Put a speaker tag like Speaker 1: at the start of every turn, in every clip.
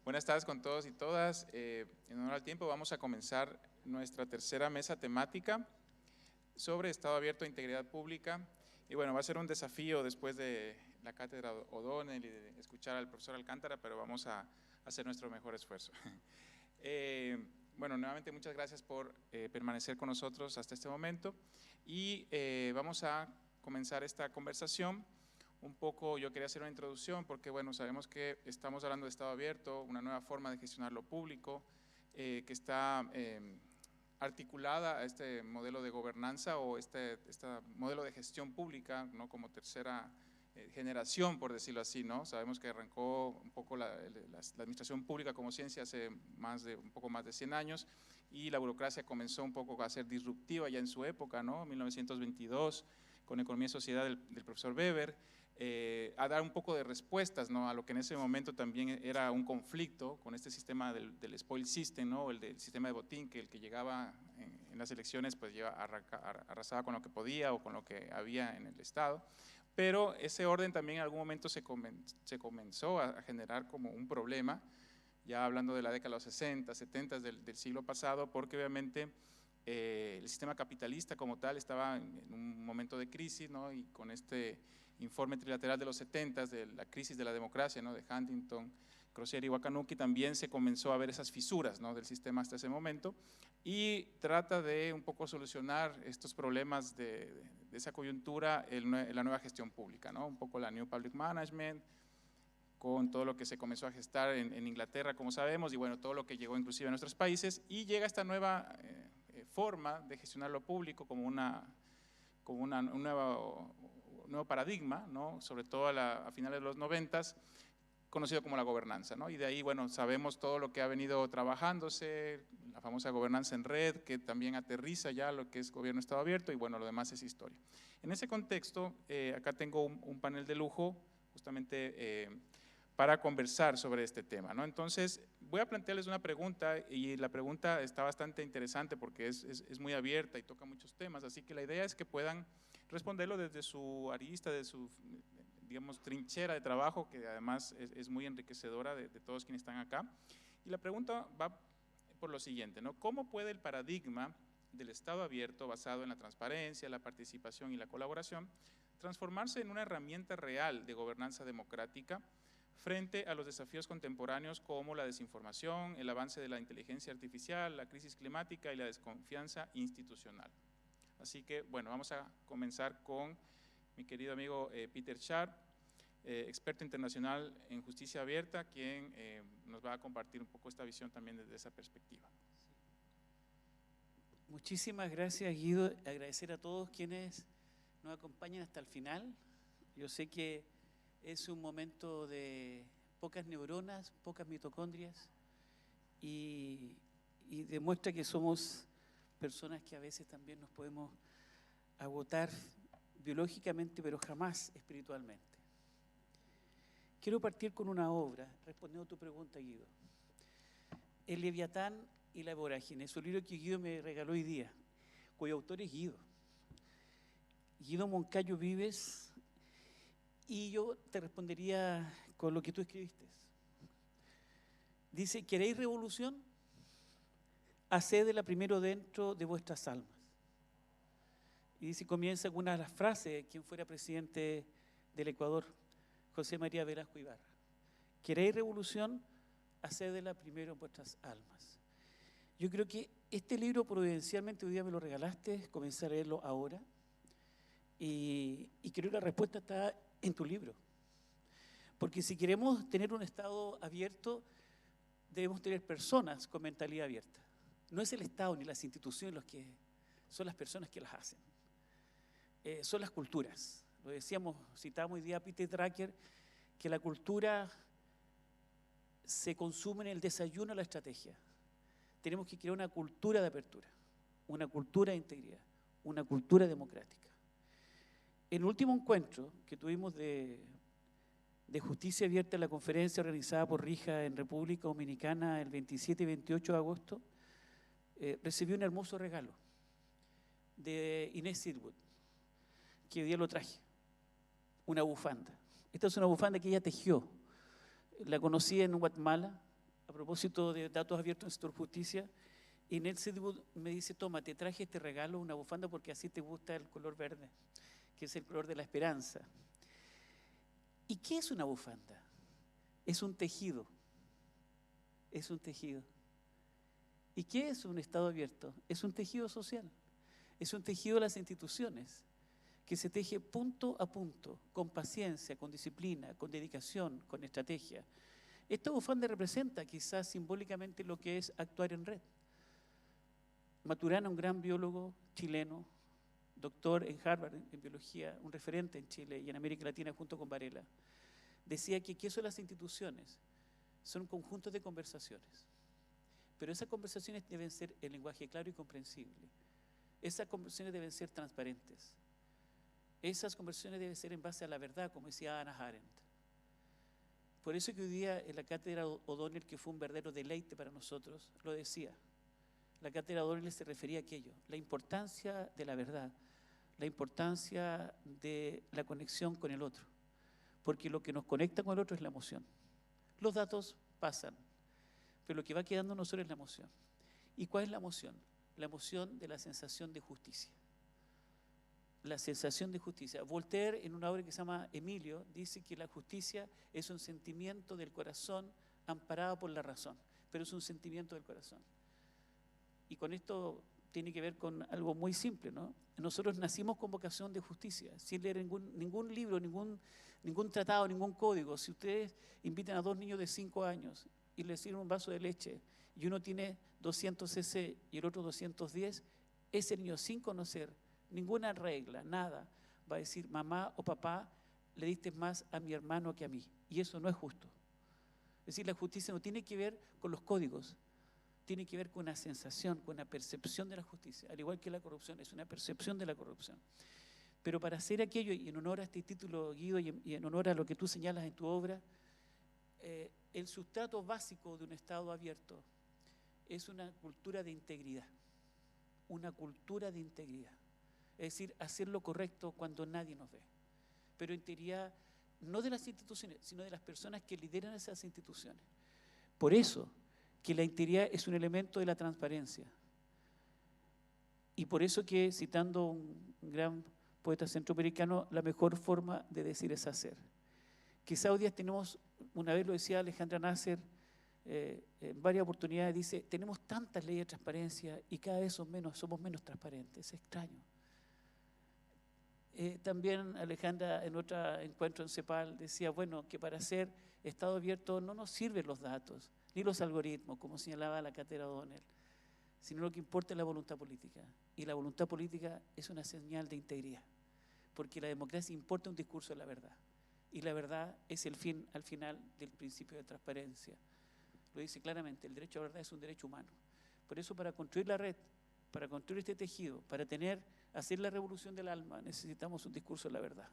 Speaker 1: Buenas tardes con todos y todas. En honor al tiempo vamos a comenzar nuestra tercera mesa temática sobre Estado abierto e integridad pública. Y bueno, va a ser un desafío después de la cátedra O'Donnell y de escuchar al profesor Alcántara, pero vamos a hacer nuestro mejor esfuerzo. Bueno, nuevamente muchas gracias por permanecer con nosotros hasta este momento y vamos a comenzar esta conversación. Un poco yo quería hacer una introducción porque, bueno, sabemos que estamos hablando de Estado abierto, una nueva forma de gestionar lo público, que está articulada a este modelo de gobernanza o este modelo de gestión pública, ¿no? Como tercera generación, por decirlo así, ¿no? Sabemos que arrancó un poco la administración pública como ciencia hace un poco más de 100 años y la burocracia comenzó un poco a ser disruptiva ya en su época, ¿no? 1922, con Economía y Sociedad del profesor Weber, a dar un poco de respuestas, ¿no? A lo que en ese momento también era un conflicto con este sistema del spoil system, ¿no? El del sistema de botín, que el que llegaba en las elecciones pues arrasaba con lo que podía o con lo que había en el Estado, pero ese orden también en algún momento se comenzó a generar como un problema, ya hablando de la década de los 60, 70 del siglo pasado, porque obviamente el sistema capitalista como tal estaba en un momento de crisis, ¿no? Y con este informe trilateral de los 70 de la crisis de la democracia, ¿no? De Huntington, Crosier y Wakanuki, también se comenzó a ver esas fisuras, ¿no? Del sistema hasta ese momento y trata de un poco solucionar estos problemas de esa coyuntura la nueva gestión pública, ¿no? Un poco la New Public Management, con todo lo que se comenzó a gestar en Inglaterra, como sabemos, y bueno, todo lo que llegó inclusive a nuestros países, y llega esta nueva forma de gestionar lo público como un nuevo paradigma, ¿no? Sobre todo a finales de los 90s, conocido como la gobernanza, ¿no? Y de ahí, bueno, sabemos todo lo que ha venido trabajándose, la famosa gobernanza en red, que también aterriza ya lo que es gobierno Estado abierto, y bueno, lo demás es historia. En ese contexto, acá tengo un panel de lujo, justamente para conversar sobre este tema, ¿no? Entonces, voy a plantearles una pregunta y la pregunta está bastante interesante porque es muy abierta y toca muchos temas, así que la idea es que puedan responderlo desde su arista, de su, digamos, trinchera de trabajo, que además es muy enriquecedora de todos quienes están acá. Y la pregunta va por lo siguiente, ¿no? ¿Cómo puede el paradigma del Estado abierto basado en la transparencia, la participación y la colaboración transformarse en una herramienta real de gobernanza democrática frente a los desafíos contemporáneos como la desinformación, el avance de la inteligencia artificial, la crisis climática y la desconfianza institucional? Así que, bueno, vamos a comenzar con mi querido amigo Peter Sharp, experto internacional en justicia abierta, quien nos va a compartir un poco esta visión también desde esa perspectiva.
Speaker 2: Muchísimas gracias, Guido. Agradecer a todos quienes nos acompañan hasta el final. Yo sé que es un momento de pocas neuronas, pocas mitocondrias y demuestra que somos personas que a veces también nos podemos agotar biológicamente, pero jamás espiritualmente. Quiero partir con una obra, respondiendo a tu pregunta, Guido. El Leviatán y la vorágine, es un libro que Guido me regaló hoy día, cuyo autor es Guido Moncayo Vives, y yo te respondería con lo que tú escribiste. Dice: ¿queréis revolución? Hacedla primero dentro de vuestras almas. Y dice, comienza con una de las frases de quien fuera presidente del Ecuador, José María Velasco Ibarra. ¿Queréis revolución? Hacedla primero en vuestras almas. Yo creo que este libro providencialmente hoy día me lo regalaste, comencé a leerlo ahora, y creo que la respuesta está en tu libro. Porque si queremos tener un Estado abierto, debemos tener personas con mentalidad abierta. No es el Estado ni las instituciones los que son las personas que las hacen. Son las culturas. Lo decíamos, citábamos hoy día a Peter Drucker, que la cultura se consume en el desayuno a la estrategia. Tenemos que crear una cultura de apertura, una cultura de integridad, una cultura democrática. En el último encuentro que tuvimos de justicia abierta en la conferencia organizada por Rija en República Dominicana el 27 y 28 de agosto, recibí un hermoso regalo de Inés Silwood, que hoy día lo traje, una bufanda. Esta es una bufanda que ella tejió. La conocí en Guatemala, propósito de datos abiertos en el sector justicia, y Nelson me dice, toma, te traje este regalo, una bufanda, porque así te gusta el color verde, que es el color de la esperanza. ¿Y qué es una bufanda? Es un tejido. Es un tejido. ¿Y qué es un Estado abierto? Es un tejido social. Es un tejido de las instituciones, que se teje punto a punto, con paciencia, con disciplina, con dedicación, con estrategia. Esta bufanda representa quizás simbólicamente lo que es actuar en red. Maturana, un gran biólogo chileno, doctor en Harvard en biología, un referente en Chile y en América Latina junto con Varela, decía que ¿qué son las instituciones? Son un conjunto de conversaciones, pero esas conversaciones deben ser en lenguaje claro y comprensible. Esas conversaciones deben ser transparentes. Esas conversaciones deben ser en base a la verdad, como decía Hannah Arendt. Por eso que hoy día en la cátedra O'Donnell, que fue un verdadero deleite para nosotros, lo decía. La cátedra O'Donnell se refería a aquello, la importancia de la verdad, la importancia de la conexión con el otro, porque lo que nos conecta con el otro es la emoción. Los datos pasan, pero lo que va quedando en nosotros es la emoción. ¿Y cuál es la emoción? La emoción de la sensación de justicia. La sensación de justicia. Voltaire, en una obra que se llama Emilio, dice que la justicia es un sentimiento del corazón amparado por la razón, pero es un sentimiento del corazón. Y con esto tiene que ver con algo muy simple, ¿no? Nosotros nacimos con vocación de justicia, sin leer ningún libro, ningún tratado, ningún código. Si ustedes invitan a 2 niños de 5 años y les sirven un vaso de leche y uno tiene 200 cc y el otro 210, ese niño sin conocer ninguna regla, nada, va a decir, mamá o papá, le diste más a mi hermano que a mí. Y eso no es justo. Es decir, la justicia no tiene que ver con los códigos, tiene que ver con una sensación, con una percepción de la justicia, al igual que la corrupción, es una percepción de la corrupción. Pero para hacer aquello, y en honor a este título, Guido, y en honor a lo que tú señalas en tu obra, el sustrato básico de un Estado abierto es una cultura de integridad, una cultura de integridad. Es decir, hacer lo correcto cuando nadie nos ve. Pero integridad no de las instituciones, sino de las personas que lideran esas instituciones. Por eso que la integridad es un elemento de la transparencia. Y por eso que, citando un gran poeta centroamericano, la mejor forma de decir es hacer. Quizá hoy día tenemos, una vez lo decía Alejandra Nasser, en varias oportunidades dice, tenemos tantas leyes de transparencia y cada vez somos menos transparentes, es extraño. También Alejandra en otro encuentro en CEPAL decía, bueno, que para ser Estado abierto no nos sirven los datos, ni los algoritmos, como señalaba la cátedra O'Donnell, sino lo que importa es la voluntad política. Y la voluntad política es una señal de integridad, porque la democracia importa un discurso de la verdad. Y la verdad es el fin, al final, del principio de transparencia. Lo dice claramente, el derecho a la verdad es un derecho humano. Por eso, para construir la red, para construir este tejido, para hacer la revolución del alma, necesitamos un discurso de la verdad.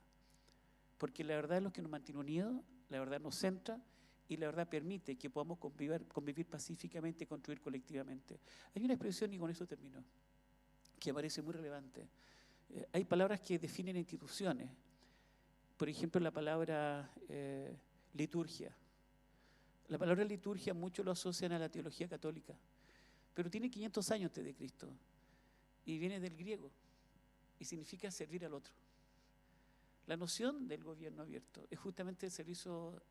Speaker 2: Porque la verdad es lo que nos mantiene unidos, la verdad nos centra y la verdad permite que podamos convivir pacíficamente y construir colectivamente. Hay una expresión, y con esto termino, que parece muy relevante. Hay palabras que definen instituciones. Por ejemplo, la palabra liturgia. La palabra liturgia muchos lo asocian a la teología católica, pero tiene 500 años antes de Cristo y viene del griego y significa servir al otro. La noción del gobierno abierto es justamente el servicio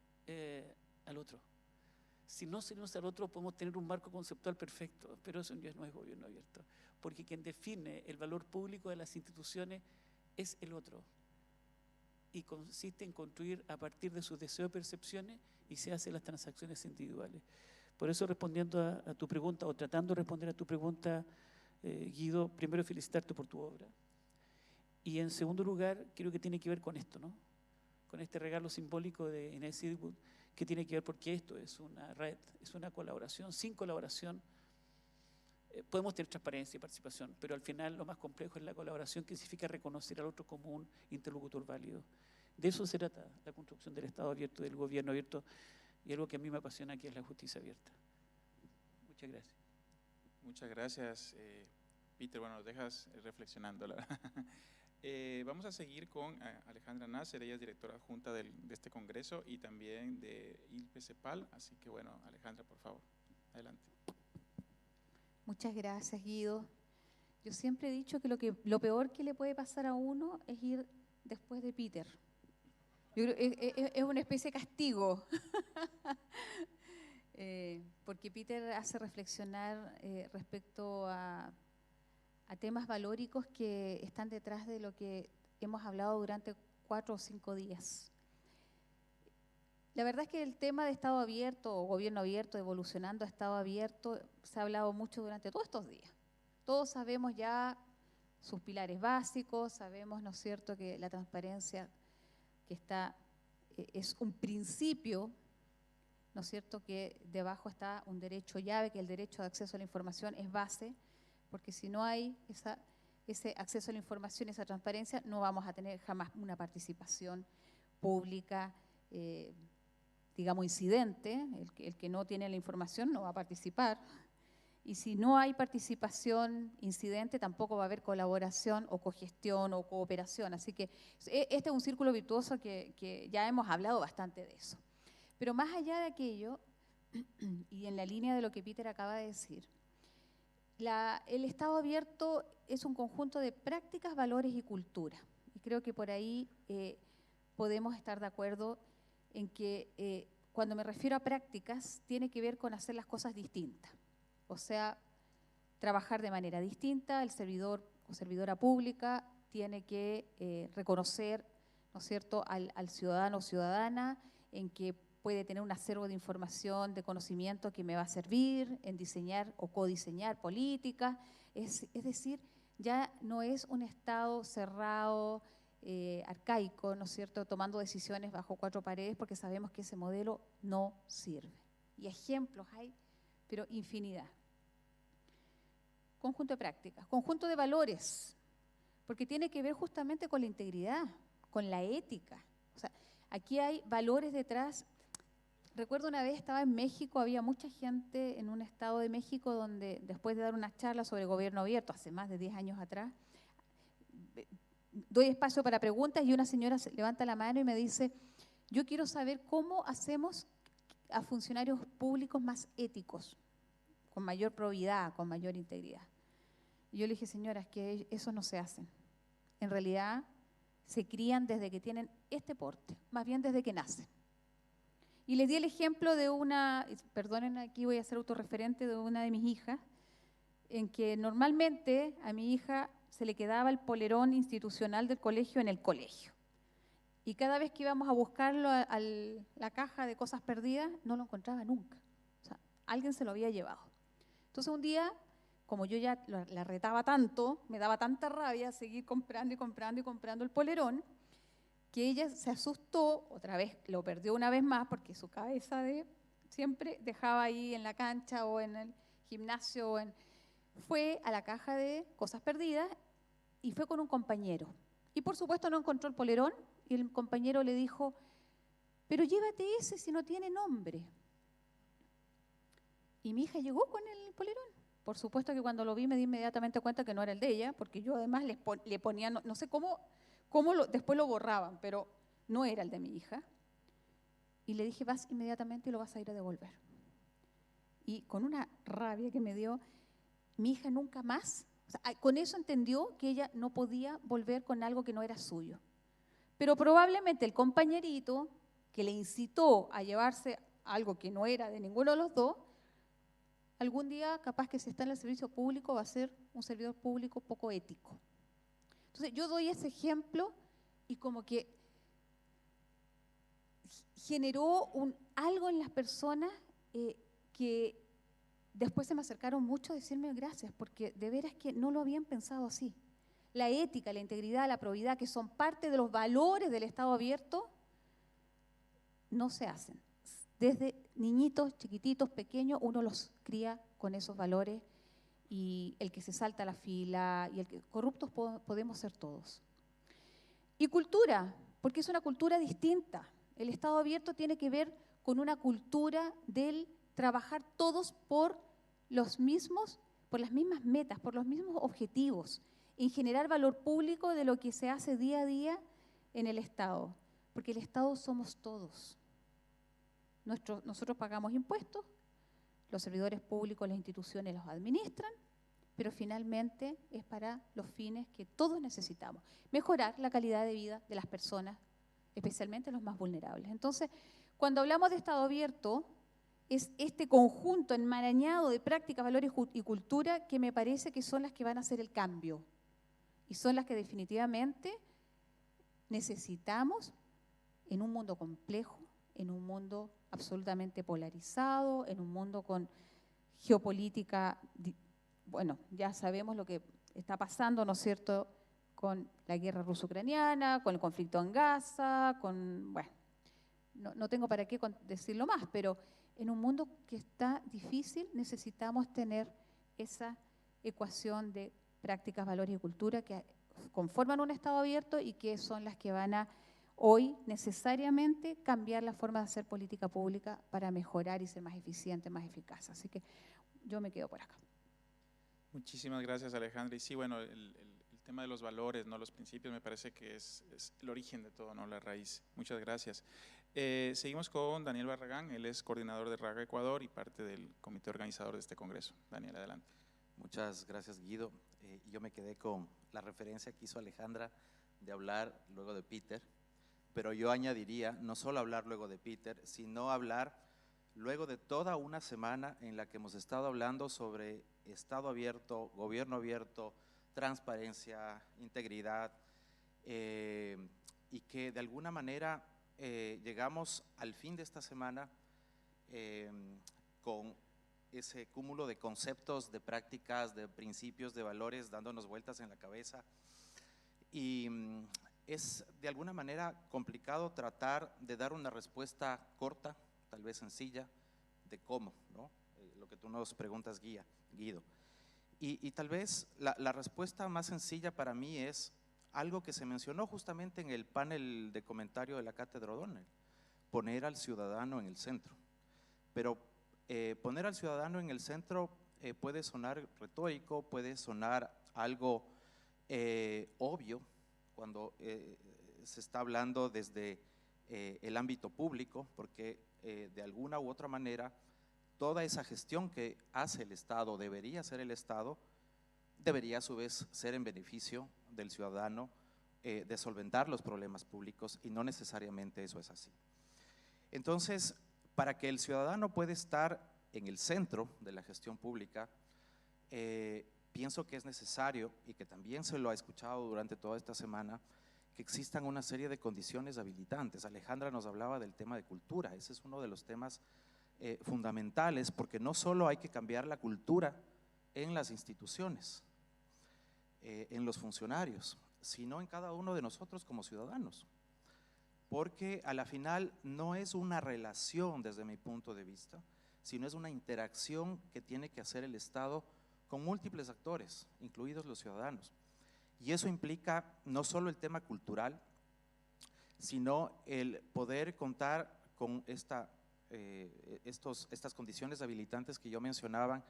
Speaker 2: al otro. Si no servimos al otro podemos tener un marco conceptual perfecto, pero eso no es gobierno abierto, porque quien define el valor público de las instituciones es el otro y consiste en construir a partir de sus deseos y percepciones y se hacen las transacciones individuales. Por eso, respondiendo a tu pregunta, o tratando de responder a tu pregunta, Guido, primero felicitarte por tu obra. Y en segundo lugar, creo que tiene que ver con esto, ¿no? Con este regalo simbólico de Inés Eastwood, que tiene que ver porque esto es una red, es una colaboración. Sin colaboración podemos tener transparencia y participación, pero al final lo más complejo es la colaboración, que significa reconocer al otro como un interlocutor válido. De eso se trata la construcción del Estado abierto, del gobierno abierto, y algo que a mí me apasiona, que es la justicia abierta. Muchas gracias.
Speaker 1: Muchas gracias, Peter. Bueno, nos dejas reflexionando, la verdad. Vamos a seguir con Alejandra Nasser, ella es directora adjunta de este congreso y también de ILPE CEPAL, así que bueno, Alejandra, por favor. Adelante.
Speaker 3: Muchas gracias, Guido. Yo siempre he dicho que lo peor que le puede pasar a uno es ir después de Peter. Yo creo que es una especie de castigo. Porque Peter hace reflexionar respecto a temas valóricos que están detrás de lo que hemos hablado durante 4 o 5 días. La verdad es que el tema de Estado abierto o gobierno abierto, evolucionando a Estado abierto, se ha hablado mucho durante todos estos días. Todos sabemos ya sus pilares básicos, sabemos, ¿no es cierto?, que la transparencia que es un principio, ¿no es cierto?, que debajo está un derecho llave, que el derecho de acceso a la información es base, porque si no hay ese acceso a la información, esa transparencia, no vamos a tener jamás una participación pública, digamos, incidente. El que no tiene la información no va a participar. Y si no hay participación incidente, tampoco va a haber colaboración o cogestión o cooperación. Así que este es un círculo virtuoso que ya hemos hablado bastante de eso. Pero más allá de aquello, y en la línea de lo que Peter acaba de decir, el Estado abierto es un conjunto de prácticas, valores y cultura. Y creo que por ahí podemos estar de acuerdo en que cuando me refiero a prácticas, tiene que ver con hacer las cosas distintas. O sea, trabajar de manera distinta. El servidor o servidora pública tiene que reconocer, ¿no es cierto?, al ciudadano o ciudadana en que puede tener un acervo de información, de conocimiento que me va a servir en diseñar o codiseñar políticas. Es decir, ya no es un Estado cerrado, arcaico, ¿no es cierto?, tomando decisiones bajo 4 paredes, porque sabemos que ese modelo no sirve. Y ejemplos hay, pero infinidad. Conjunto de prácticas, conjunto de valores, porque tiene que ver justamente con la integridad, con la ética. O sea, aquí hay valores detrás. Recuerdo una vez estaba en México, había mucha gente en un estado de México donde después de dar una charla sobre gobierno abierto, hace más de 10 años atrás, doy espacio para preguntas y una señora levanta la mano y me dice, yo quiero saber cómo hacemos a funcionarios públicos más éticos, con mayor probidad, con mayor integridad. Y yo le dije, señora, es que eso no se hace. En realidad se crían desde que tienen este porte, más bien desde que nacen. Y les di el ejemplo de perdonen, aquí voy a ser autorreferente, de una de mis hijas, en que normalmente a mi hija se le quedaba el polerón institucional del colegio en el colegio. Y cada vez que íbamos a buscarlo a la caja de cosas perdidas, no lo encontraba nunca. O sea, alguien se lo había llevado. Entonces un día, como yo ya la retaba tanto, me daba tanta rabia seguir comprando y comprando y comprando el polerón, que ella se asustó, otra vez lo perdió una vez más, porque su cabeza siempre dejaba ahí en la cancha o en el gimnasio, fue a la caja de cosas perdidas y fue con un compañero. Y por supuesto no encontró el polerón y el compañero le dijo, pero llévate ese si no tiene nombre. Y mi hija llegó con el polerón. Por supuesto que cuando lo vi me di inmediatamente cuenta que no era el de ella, porque yo además le ponía, no sé cómo después lo borraban, pero no era el de mi hija. Y le dije, vas inmediatamente y lo vas a ir a devolver. Y con una rabia que me dio, mi hija nunca más, o sea, con eso entendió que ella no podía volver con algo que no era suyo. Pero probablemente el compañerito que le incitó a llevarse algo que no era de ninguno de los dos, algún día capaz que si está en el servicio público va a ser un servidor público poco ético. Entonces yo doy ese ejemplo y como que generó algo en las personas que después se me acercaron mucho a decirme gracias, porque de veras que no lo habían pensado así. La ética, la integridad, la probidad, que son parte de los valores del Estado abierto, no se hacen. Desde niñitos, chiquititos, pequeños, uno los cría con esos valores. Y el que se salta la fila, y el que corruptos podemos ser todos. Y cultura, porque es una cultura distinta. El Estado abierto tiene que ver con una cultura del trabajar todos por las mismas metas, por los mismos objetivos, en generar valor público de lo que se hace día a día en el Estado. Porque el Estado somos todos. Nosotros pagamos impuestos, los servidores públicos, las instituciones los administran, pero finalmente es para los fines que todos necesitamos, mejorar la calidad de vida de las personas, especialmente los más vulnerables. Entonces, cuando hablamos de Estado abierto, es este conjunto enmarañado de prácticas, valores y cultura que me parece que son las que van a hacer el cambio y son las que definitivamente necesitamos en un mundo complejo, en un mundo absolutamente polarizado, en un mundo con geopolítica. Bueno, ya sabemos lo que está pasando, ¿no es cierto?, con la guerra ruso-ucraniana, con el conflicto en Gaza, bueno, no tengo para qué decirlo más, pero en un mundo que está difícil necesitamos tener esa ecuación de prácticas, valores y cultura que conforman un Estado abierto y que son las que van a hoy necesariamente cambiar la forma de hacer política pública para mejorar y ser más eficiente, más eficaz. Así que yo me quedo por acá.
Speaker 1: Muchísimas gracias, Alejandra. Y sí, bueno, el tema de los valores, ¿no?, los principios, me parece que es el origen de todo, ¿no?, la raíz. Muchas gracias. Seguimos con Daniel Barragán, él es coordinador de RAGA Ecuador y parte del comité organizador de este congreso. Daniel, adelante.
Speaker 4: Muchas gracias, Guido. Yo me quedé con la referencia que hizo Alejandra de hablar luego de Peter, pero yo añadiría no solo hablar luego de Peter, sino hablar luego de toda una semana en la que hemos estado hablando sobre Estado abierto, gobierno abierto, transparencia, integridad, y que de alguna manera llegamos al fin de esta semana con ese cúmulo de conceptos, de prácticas, de principios, de valores dándonos vueltas en la cabeza. Y es de alguna manera complicado tratar de dar una respuesta corta, tal vez sencilla, de cómo, ¿no? Lo que tú nos preguntas, Guido. Y tal vez la respuesta más sencilla para mí es algo que se mencionó justamente en el panel de comentario de la Cátedra O'Donnell: poner al ciudadano en el centro. Pero poner al ciudadano en el centro puede sonar retórico, puede sonar algo obvio cuando se está hablando desde el ámbito público, porque de alguna u otra manera toda esa gestión que hace el Estado, debería hacer el Estado, debería a su vez ser en beneficio del ciudadano, de solventar los problemas públicos, y no necesariamente eso es así. Entonces, para que el ciudadano pueda estar en el centro de la gestión pública, pienso que es necesario, y que también se lo ha escuchado durante toda esta semana, que existan una serie de condiciones habilitantes. Alejandra nos hablaba del tema de cultura. Ese es uno de los temas fundamentales, porque no solo hay que cambiar la cultura en las instituciones, en los funcionarios, sino en cada uno de nosotros como ciudadanos, porque a la final no es una relación desde mi punto de vista, sino es una interacción que tiene que hacer el Estado con múltiples actores, incluidos los ciudadanos. Y eso implica no solo el tema cultural, sino el poder contar con estas condiciones habilitantes que yo mencionaba,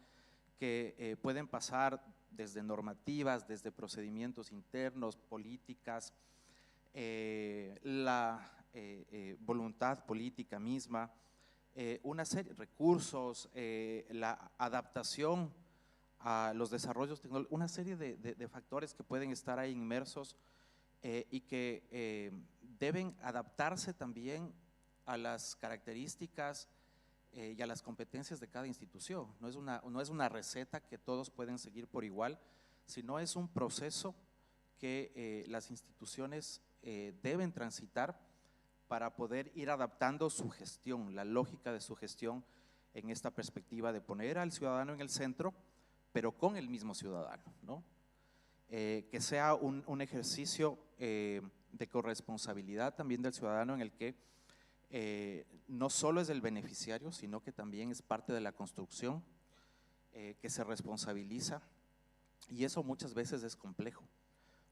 Speaker 4: que pueden pasar desde normativas, desde procedimientos internos, políticas, la voluntad política misma, una serie de recursos, la adaptación a los desarrollos tecnológicos, una serie de factores que pueden estar ahí inmersos y que deben adaptarse también a las características y a las competencias de cada institución. No es una receta que todos pueden seguir por igual, sino es un proceso que las instituciones deben transitar para poder ir adaptando su gestión, la lógica de su gestión, en esta perspectiva de poner al ciudadano en el centro, pero con el mismo ciudadano, ¿no? Que sea un ejercicio de corresponsabilidad también del ciudadano, en el que no solo es el beneficiario, sino que también es parte de la construcción, que se responsabiliza, y eso muchas veces es complejo,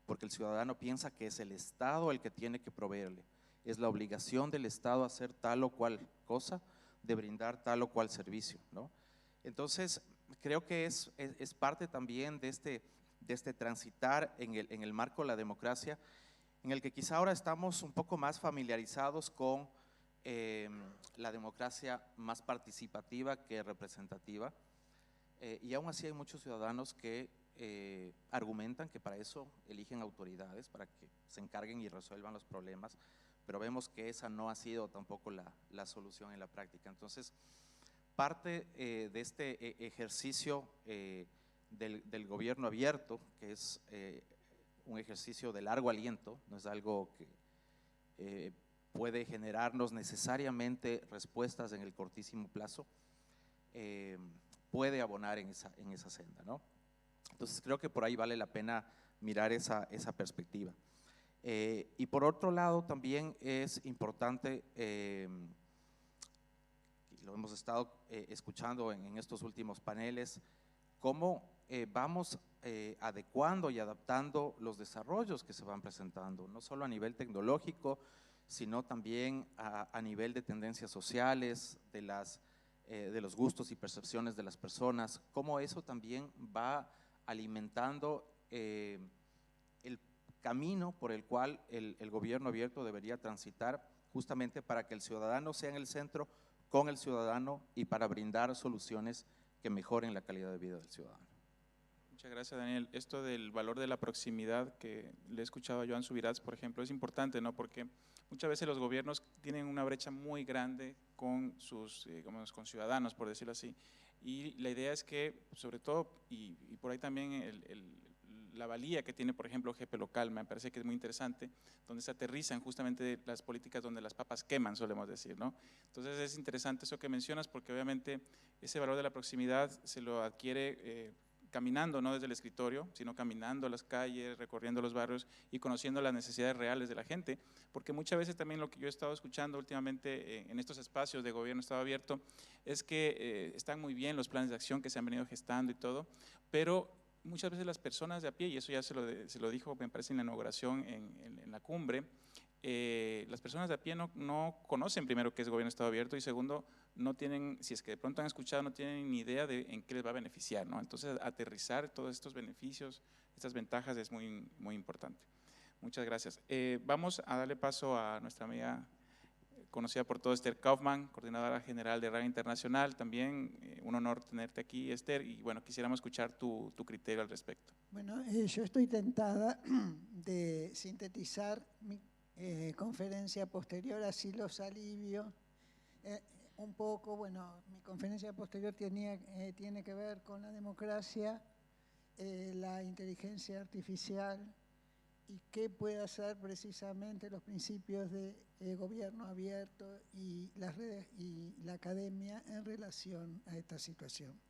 Speaker 4: porque el ciudadano piensa que es el Estado el que tiene que proveerle, es la obligación del Estado hacer tal o cual cosa, de brindar tal o cual servicio, ¿no? Entonces, creo que es parte también de este transitar en el marco de la democracia, en el que quizá ahora estamos un poco más familiarizados con la democracia más participativa que representativa, y aún así hay muchos ciudadanos que argumentan que para eso eligen autoridades, para que se encarguen y resuelvan los problemas, pero vemos que esa no ha sido tampoco la solución en la práctica. Entonces, parte de este ejercicio del gobierno abierto, que es un ejercicio de largo aliento, no es algo que puede generarnos necesariamente respuestas en el cortísimo plazo, puede abonar en esa senda, ¿no? Entonces creo que por ahí vale la pena mirar esa perspectiva. Y por otro lado también es importante, y lo hemos estado escuchando en estos últimos paneles, cómo vamos adecuando y adaptando los desarrollos que se van presentando, no solo a nivel tecnológico, sino también a nivel de tendencias sociales, de los gustos y percepciones de las personas, cómo eso también va alimentando el camino por el cual el gobierno abierto debería transitar, justamente para que el ciudadano sea en el centro, con el ciudadano, y para brindar soluciones que mejoren la calidad de vida del ciudadano.
Speaker 1: Muchas gracias, Daniel. Esto del valor de la proximidad que le he escuchado a Joan Subirats, por ejemplo, es importante, ¿no? Porque muchas veces los gobiernos tienen una brecha muy grande con sus con ciudadanos, por decirlo así. Y la idea es que, sobre todo, y por ahí también la valía que tiene, por ejemplo, GP Local, me parece que es muy interesante, donde se aterrizan justamente las políticas donde las papas queman, solemos decir, ¿no? Entonces es interesante eso que mencionas, porque obviamente ese valor de la proximidad se lo adquiere caminando, no desde el escritorio, sino caminando las calles, recorriendo los barrios y conociendo las necesidades reales de la gente, porque muchas veces también lo que yo he estado escuchando últimamente en estos espacios de gobierno Estado abierto es que están muy bien los planes de acción que se han venido gestando y todo, pero muchas veces las personas de a pie, y eso ya se lo dijo, me parece, en la inauguración en la cumbre, las personas de a pie no conocen primero qué es gobierno Estado abierto, y segundo, no tienen, si es que de pronto han escuchado, no tienen ni idea de en qué les va a beneficiar, ¿no? Entonces, aterrizar todos estos beneficios, estas ventajas es muy, muy importante. Muchas gracias. Vamos a darle paso a nuestra amiga conocida por todos, Esther Kaufman, coordinadora general de RAI Internacional. También un honor tenerte aquí, Esther, y bueno, quisiéramos escuchar tu criterio al respecto.
Speaker 5: Bueno, yo estoy tentada de sintetizar mi conferencia posterior, así los alivio un poco. Bueno, mi conferencia posterior tiene que ver con la democracia, la inteligencia artificial y qué puede hacer precisamente los principios de gobierno abierto y las redes y la academia en relación a esta situación.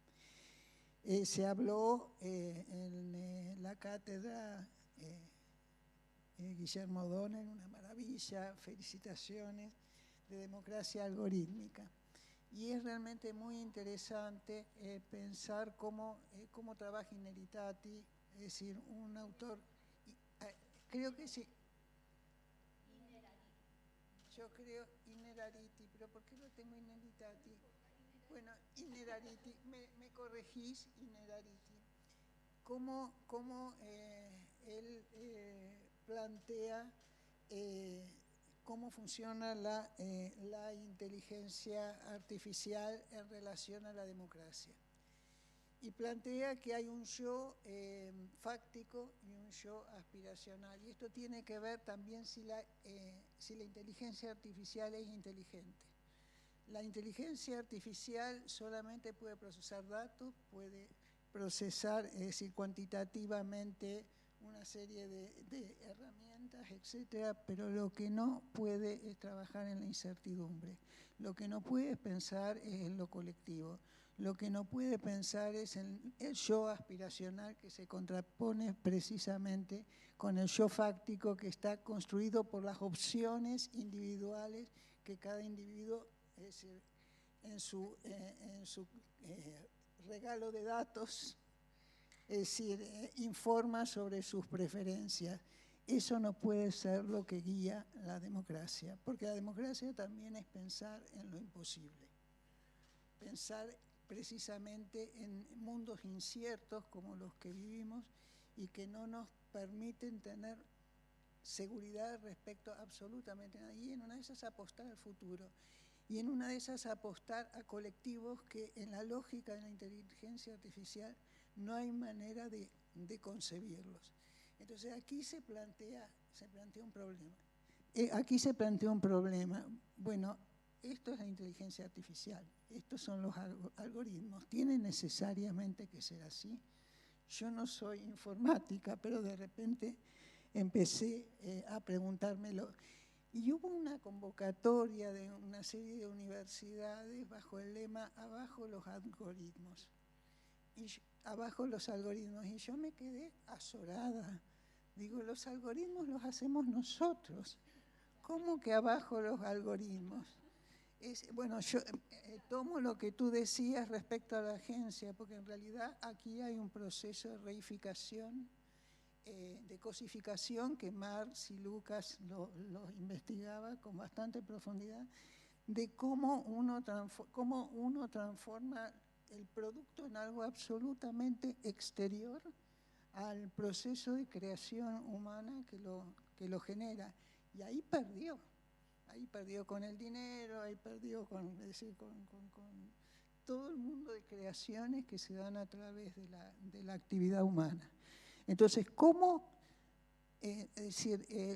Speaker 5: Se habló en la cátedra Guillermo Donner, una maravilla, felicitaciones, de democracia algorítmica. Y es realmente muy interesante pensar cómo trabaja Ineritati, es decir, un autor, creo que sí. Yo creo Inerariti, pero ¿por qué lo tengo Ineritati? Bueno, Inerariti, me corregís, Inerariti. ¿Cómo él plantea cómo funciona la inteligencia artificial en relación a la democracia? Y plantea que hay un yo fáctico y un yo aspiracional. Y esto tiene que ver también si la inteligencia artificial es inteligente. La inteligencia artificial solamente puede procesar datos, puede procesar, es decir, cuantitativamente una serie de herramientas, etcétera, pero lo que no puede es trabajar en la incertidumbre. Lo que no puede pensar es en lo colectivo. Lo que no puede pensar es en el yo aspiracional, que se contrapone precisamente con el yo fáctico, que está construido por las opciones individuales que cada individuo, es decir, en su regalo de datos, es decir, informa sobre sus preferencias. Eso no puede ser lo que guía la democracia, porque la democracia también es pensar en lo imposible, pensar precisamente en mundos inciertos como los que vivimos y que no nos permiten tener seguridad respecto a absolutamente nada. Y en una de esas apostar al futuro. Y en una de esas apostar a colectivos que en la lógica de la inteligencia artificial no hay manera de concebirlos. Entonces aquí se plantea un problema. Aquí se plantea un problema. Bueno, esto es la inteligencia artificial, estos son los algoritmos. ¿Tiene necesariamente que ser así? Yo no soy informática, pero de repente empecé a preguntármelo. Y hubo una convocatoria de una serie de universidades bajo el lema "Abajo los algoritmos". Abajo los algoritmos. Y yo me quedé azorada. Digo, los algoritmos los hacemos nosotros. ¿Cómo que abajo los algoritmos? Bueno, yo tomo lo que tú decías respecto a la agencia, porque en realidad aquí hay un proceso de reificación, de cosificación, que Marx y Lucas lo investigaba con bastante profundidad, de cómo uno transforma el producto en algo absolutamente exterior al proceso de creación humana que lo genera. Y ahí perdió con el dinero, ahí perdió con todo el mundo de creaciones que se dan a través de la actividad humana. Entonces,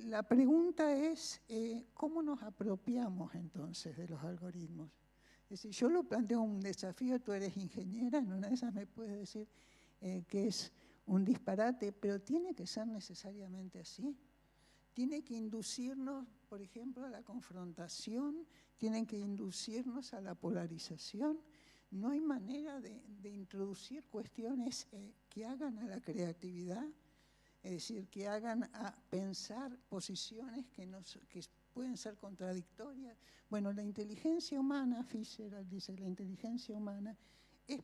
Speaker 5: la pregunta es, ¿cómo nos apropiamos entonces de los algoritmos? Es decir, yo lo planteo un desafío, tú eres ingeniera, en una de esas me puedes decir que es un disparate, pero tiene que ser necesariamente así. Tiene que inducirnos, por ejemplo, a la confrontación, tienen que inducirnos a la polarización. No hay manera de introducir cuestiones que hagan a la creatividad, es decir, que hagan a pensar posiciones que pueden ser contradictorias. Bueno, la inteligencia humana, Fischer dice, la inteligencia humana es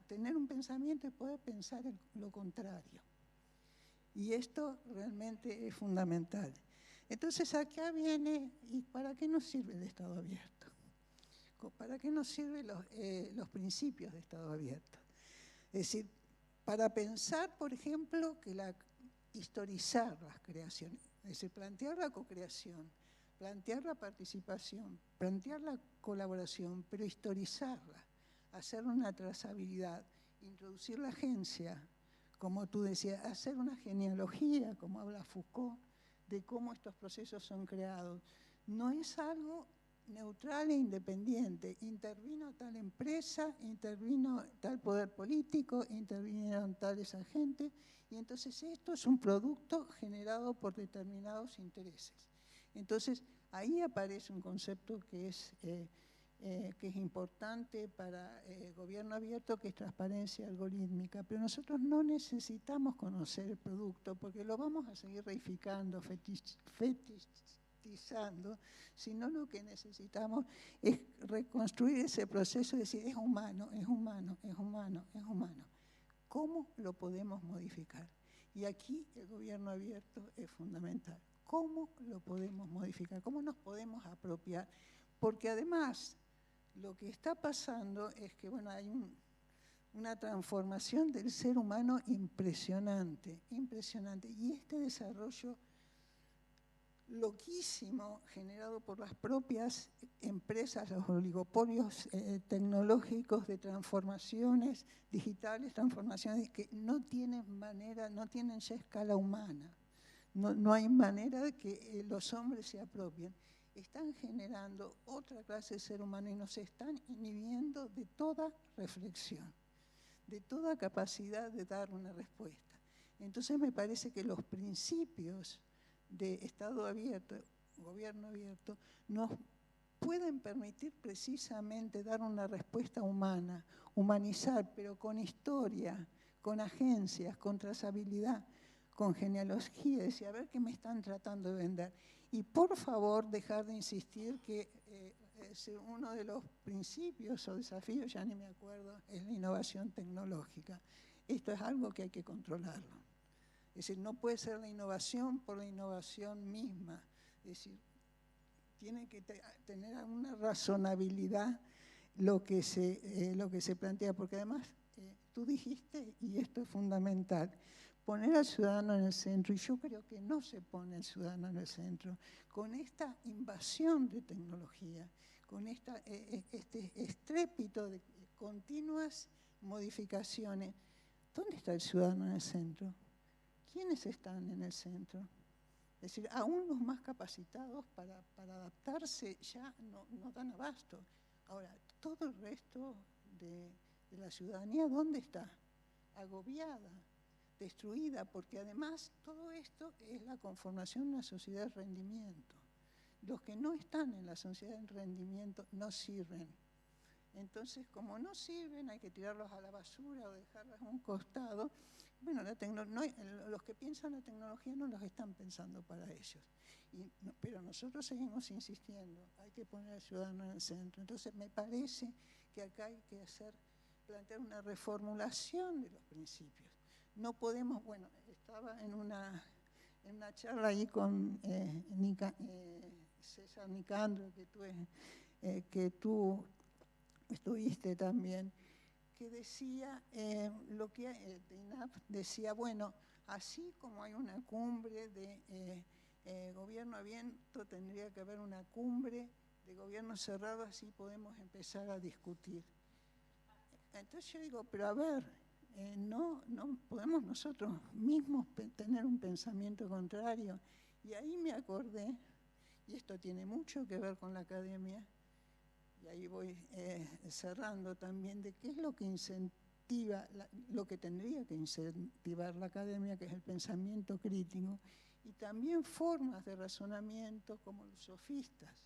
Speaker 5: tener un pensamiento y poder pensar lo contrario. Y esto realmente es fundamental. Entonces acá viene, ¿y para qué nos sirve el Estado abierto? ¿Para qué nos sirven los principios de Estado abierto? Es decir, para pensar, por ejemplo, historizar las creaciones, es decir, plantear la co-creación, plantear la participación, plantear la colaboración, pero historizarla, hacer una trazabilidad, introducir la agencia, como tú decías, hacer una genealogía, como habla Foucault, de cómo estos procesos son creados. No es algo neutral e independiente. Intervino tal empresa, intervino tal poder político, intervinieron tales agentes, y entonces esto es un producto generado por determinados intereses. Entonces, ahí aparece un concepto que es importante para el gobierno abierto, que es transparencia algorítmica. Pero nosotros no necesitamos conocer el producto, porque lo vamos a seguir reificando, fetichizando, sino lo que necesitamos es reconstruir ese proceso y decir, es humano, es humano, es humano, es humano. ¿Cómo lo podemos modificar? Y aquí el gobierno abierto es fundamental. ¿Cómo lo podemos modificar? ¿Cómo nos podemos apropiar? Porque además, lo que está pasando es que, bueno, hay una transformación del ser humano impresionante, impresionante. Y este desarrollo loquísimo generado por las propias empresas, los oligopolios tecnológicos de transformaciones digitales, transformaciones que no tienen manera, no tienen ya escala humana. No hay manera de que los hombres se apropien. Están generando otra clase de ser humano y nos están inhibiendo de toda reflexión, de toda capacidad de dar una respuesta. Entonces me parece que los principios de Estado abierto, gobierno abierto, nos pueden permitir precisamente dar una respuesta humana, humanizar, pero con historia, con agencias, con trazabilidad, con genealogía, decir, a ver qué me están tratando de vender. Y por favor, dejar de insistir que uno de los principios o desafíos, ya ni me acuerdo, es la innovación tecnológica. Esto es algo que hay que controlarlo. Es decir, no puede ser la innovación por la innovación misma. Es decir, tiene que tener una razonabilidad lo que se plantea, porque además tú dijiste, y esto es fundamental, poner al ciudadano en el centro, y yo creo que no se pone al ciudadano en el centro, con esta invasión de tecnología, con este estrépito de continuas modificaciones. ¿Dónde está el ciudadano en el centro? ¿Quiénes están en el centro? Es decir, aún los más capacitados para adaptarse ya no dan abasto. Ahora, todo el resto de la ciudadanía, ¿dónde está? Agobiada, destruida, porque además todo esto es la conformación de una sociedad de rendimiento. Los que no están en la sociedad de rendimiento no sirven. Entonces, como no sirven, hay que tirarlos a la basura o dejarlos a un costado. Bueno, los que piensan la tecnología no los están pensando para ellos. Pero nosotros seguimos insistiendo, hay que poner al ciudadano en el centro. Entonces, me parece que acá hay que plantear una reformulación de los principios. No podemos, bueno, estaba en una charla ahí con César Nicandro, que tú estuviste también, que decía, lo que de INAP decía, bueno, así como hay una cumbre de gobierno abierto, tendría que haber una cumbre de gobierno cerrado, así podemos empezar a discutir. Entonces yo digo, pero a ver, no podemos nosotros mismos tener un pensamiento contrario. Y ahí me acordé, y esto tiene mucho que ver con la academia, y ahí voy cerrando también, de qué es lo que incentiva, lo que tendría que incentivar la academia, que es el pensamiento crítico, y también formas de razonamiento como los sofistas,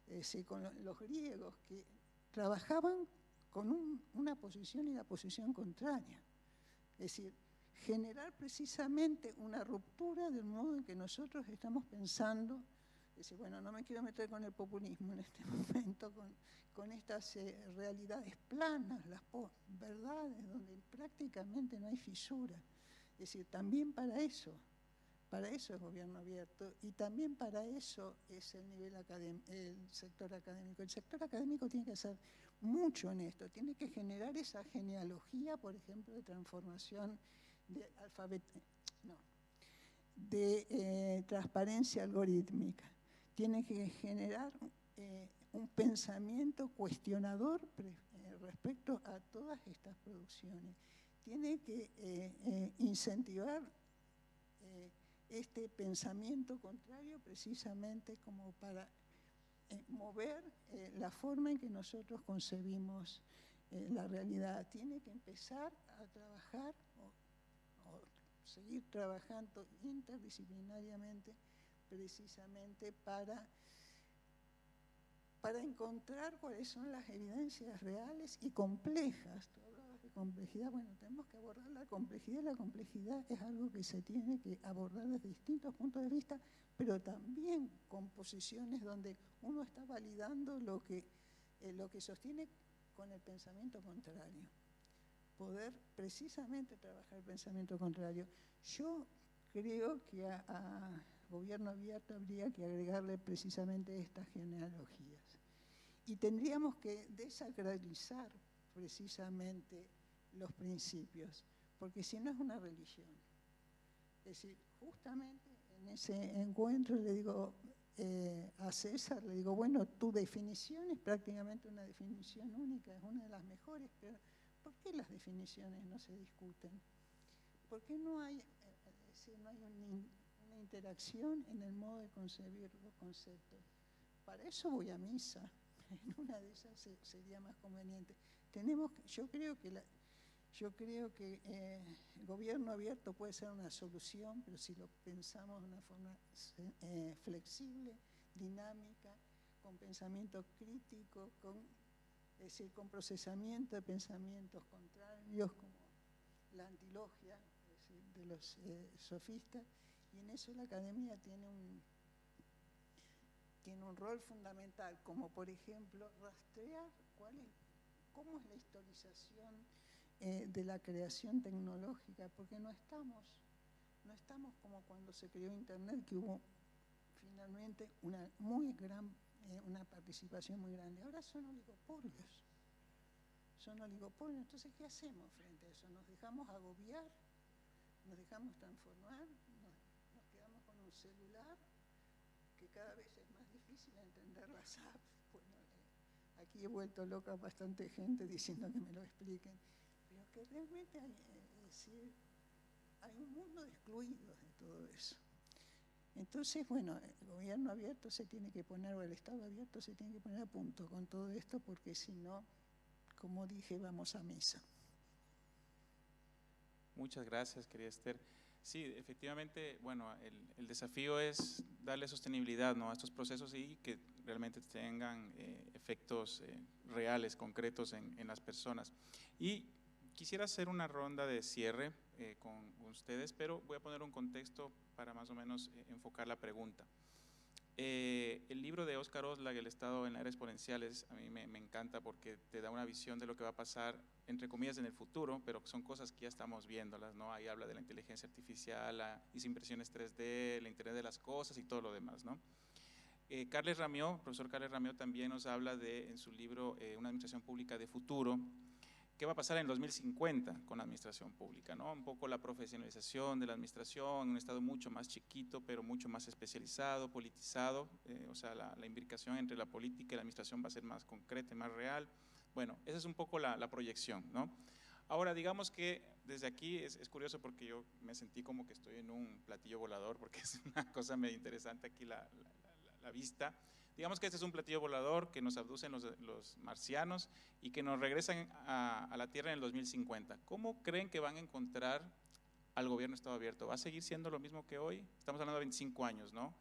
Speaker 5: es decir, con los griegos, que trabajaban con una posición y la posición contraria. Es decir, generar precisamente una ruptura del modo en que nosotros estamos pensando. Es decir, bueno, no me quiero meter con el populismo en este momento, con estas realidades planas, las verdades, donde prácticamente no hay fisura. Es decir, también para eso es gobierno abierto, y también para eso es el sector académico. El sector académico tiene que hacer mucho en esto, tiene que generar esa genealogía, por ejemplo, de transformación de transparencia algorítmica. Tiene que generar un pensamiento cuestionador respecto a todas estas producciones. Tiene que incentivar este pensamiento contrario precisamente como para mover la forma en que nosotros concebimos la realidad. Tiene que empezar a trabajar o seguir trabajando interdisciplinariamente precisamente para encontrar cuáles son las evidencias reales y complejas. Tú hablabas de complejidad, bueno, tenemos que abordar la complejidad, y la complejidad es algo que se tiene que abordar desde distintos puntos de vista, pero también con posiciones donde uno está validando lo que sostiene con el pensamiento contrario. Poder precisamente trabajar el pensamiento contrario. Yo creo que a gobierno abierto habría que agregarle precisamente estas genealogías. Y tendríamos que desacralizar precisamente los principios, porque si no es una religión. Es decir, justamente en ese encuentro le digo a César, le digo, bueno, tu definición es prácticamente una definición única, es una de las mejores, pero ¿por qué las definiciones no se discuten? ¿Por qué no hay una interacción en el modo de concebir los conceptos? Para eso voy a misa, en una de esas sería más conveniente. Yo creo que el gobierno abierto puede ser una solución, pero si lo pensamos de una forma flexible, dinámica, con pensamiento crítico, es decir, con procesamiento de pensamientos contrarios, como la antilogia, es decir, de los sofistas, y en eso la academia tiene un rol fundamental, como por ejemplo rastrear cómo es la historización de la creación tecnológica, porque no estamos como cuando se creó Internet, que hubo finalmente una participación muy grande. Ahora son oligopolios. Entonces, ¿qué hacemos frente a eso? ¿Nos dejamos agobiar? nos dejamos transformar, nos quedamos con un celular, que cada vez es más difícil entender las apps. Bueno, aquí he vuelto loca a bastante gente diciendo que me lo expliquen, pero que realmente hay, decir, hay un mundo de excluidos de todo eso. Entonces, bueno, el gobierno abierto se tiene que poner, o el Estado abierto se tiene que poner a punto con todo esto, porque si no, como dije, vamos a misa.
Speaker 1: Muchas gracias, querida Esther. Sí, efectivamente, bueno, el desafío es darle sostenibilidad, ¿no?, a estos procesos y que realmente tengan efectos reales, concretos en las personas. Y quisiera hacer una ronda de cierre con ustedes, pero voy a poner un contexto para más o menos enfocar la pregunta. El libro de Óscar Oslak, El Estado en la Era Exponencial, a mí me encanta porque te da una visión de lo que va a pasar, entre comillas, en el futuro, pero son cosas que ya estamos viéndolas, ¿no? Ahí habla de la inteligencia artificial, las impresiones 3D, el Internet de las cosas y todo lo demás, ¿no? Carles Ramió, profesor Carles Ramió, también nos habla en su libro Una administración pública de futuro, qué va a pasar en 2050 con la administración pública, ¿no? Un poco la profesionalización de la administración, un Estado mucho más chiquito, pero mucho más especializado, politizado, o sea, la imbricación entre la política y la administración va a ser más concreta y más real. Bueno, esa es un poco la proyección, ¿no? Ahora, digamos que desde aquí es curioso porque yo me sentí como que estoy en un platillo volador, porque es una cosa medio interesante aquí la vista. Digamos que este es un platillo volador que nos abducen los marcianos y que nos regresan a la Tierra en el 2050. ¿Cómo creen que van a encontrar al gobierno Estado abierto? ¿Va a seguir siendo lo mismo que hoy? Estamos hablando de 25 años, ¿no?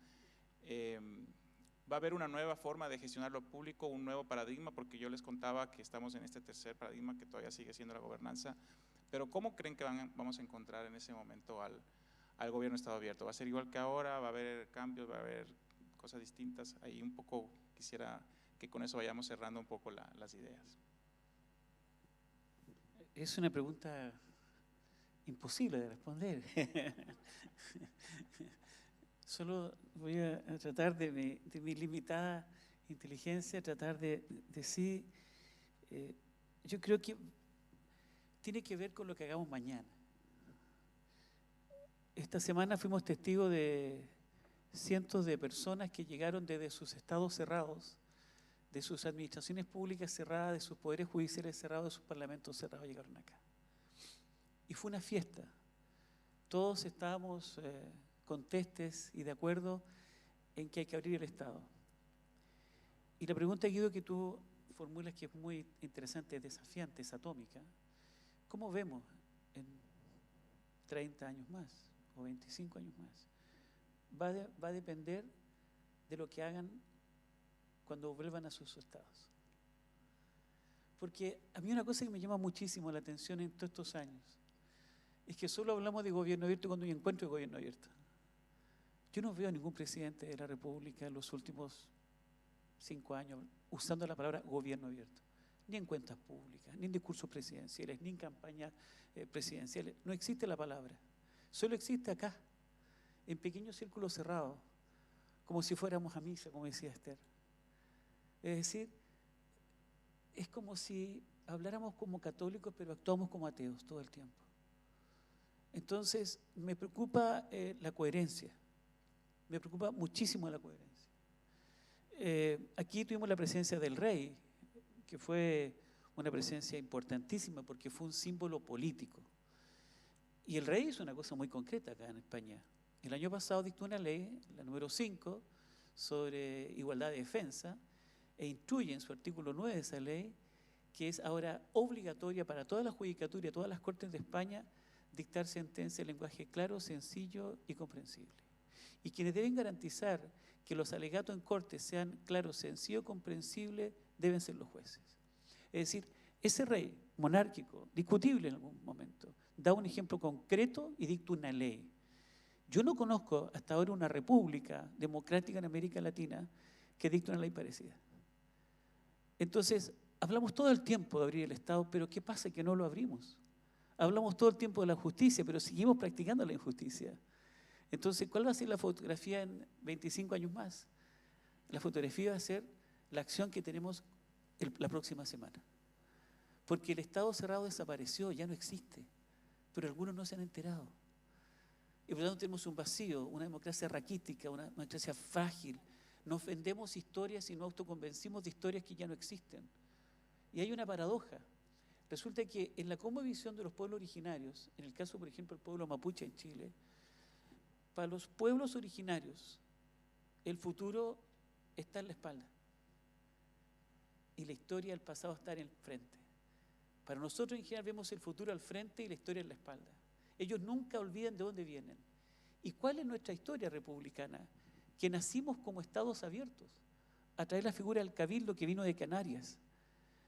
Speaker 1: ¿Va a haber una nueva forma de gestionar lo público, un nuevo paradigma? Porque yo les contaba que estamos en este tercer paradigma que todavía sigue siendo la gobernanza. Pero ¿cómo creen que vamos a encontrar en ese momento al gobierno Estado abierto? ¿Va a ser igual que ahora? ¿Va a haber cambios? ¿Va a haber cosas distintas? Ahí un poco quisiera que con eso vayamos cerrando un poco las ideas.
Speaker 2: Es una pregunta imposible de responder. Solo voy a tratar de mi limitada inteligencia, tratar de sí, yo creo que tiene que ver con lo que hagamos mañana. Esta semana fuimos testigos de cientos de personas que llegaron desde sus estados cerrados, de sus administraciones públicas cerradas, de sus poderes judiciales cerrados, de sus parlamentos cerrados, llegaron acá. Y fue una fiesta. Todos estábamos contestes y de acuerdo en que hay que abrir el Estado. Y la pregunta, Guido, que tú formulas, que es muy interesante, es desafiante, es atómica. ¿Cómo vemos en 30 años más o 25 años más? Va a depender de lo que hagan cuando vuelvan a sus estados. Porque a mí una cosa que me llama muchísimo la atención en todos estos años es que solo hablamos de gobierno abierto cuando hay encuentro de gobierno abierto. Yo no veo a ningún presidente de la República en los últimos 5 años usando la palabra gobierno abierto, ni en cuentas públicas, ni en discursos presidenciales, ni en campañas presidenciales. No existe la palabra, solo existe acá, en pequeños círculos cerrados, como si fuéramos a misa, como decía Esther. Es decir, es como si habláramos como católicos, pero actuamos como ateos todo el tiempo. Entonces, me preocupa la coherencia, me preocupa muchísimo la coherencia. Aquí tuvimos la presencia del rey, que fue una presencia importantísima porque fue un símbolo político. Y el rey hizo una cosa muy concreta acá en España. El año pasado dictó una ley, la número 5, sobre igualdad de defensa, e instruye en su artículo 9 de esa ley que es ahora obligatoria para todas las judicaturas, todas las cortes de España, dictar sentencia en lenguaje claro, sencillo y comprensible. Y quienes deben garantizar que los alegatos en corte sean claros, sencillos y comprensibles deben ser los jueces. Es decir, ese rey monárquico, discutible en algún momento, da un ejemplo concreto y dicta una ley. Yo no conozco hasta ahora una república democrática en América Latina que dicte una ley parecida. Entonces, hablamos todo el tiempo de abrir el Estado, pero ¿qué pasa? Que no lo abrimos. Hablamos todo el tiempo de la justicia, pero seguimos practicando la injusticia. Entonces, ¿cuál va a ser la fotografía en 25 años más? La fotografía va a ser la acción que tenemos la próxima semana. Porque el Estado cerrado desapareció, ya no existe, pero algunos no se han enterado. Y por lo tanto tenemos un vacío, una democracia raquítica, una democracia frágil. Nos vendemos historias y nos autoconvencimos de historias que ya no existen. Y hay una paradoja. Resulta que en la cosmovisión de los pueblos originarios, en el caso, por ejemplo, del pueblo mapuche en Chile, para los pueblos originarios, el futuro está en la espalda y la historia del pasado está en el frente. Para nosotros en general vemos el futuro al frente y la historia en la espalda. Ellos nunca olvidan de dónde vienen. ¿Y cuál es nuestra historia republicana? Que nacimos como estados abiertos, a través de la figura del cabildo que vino de Canarias.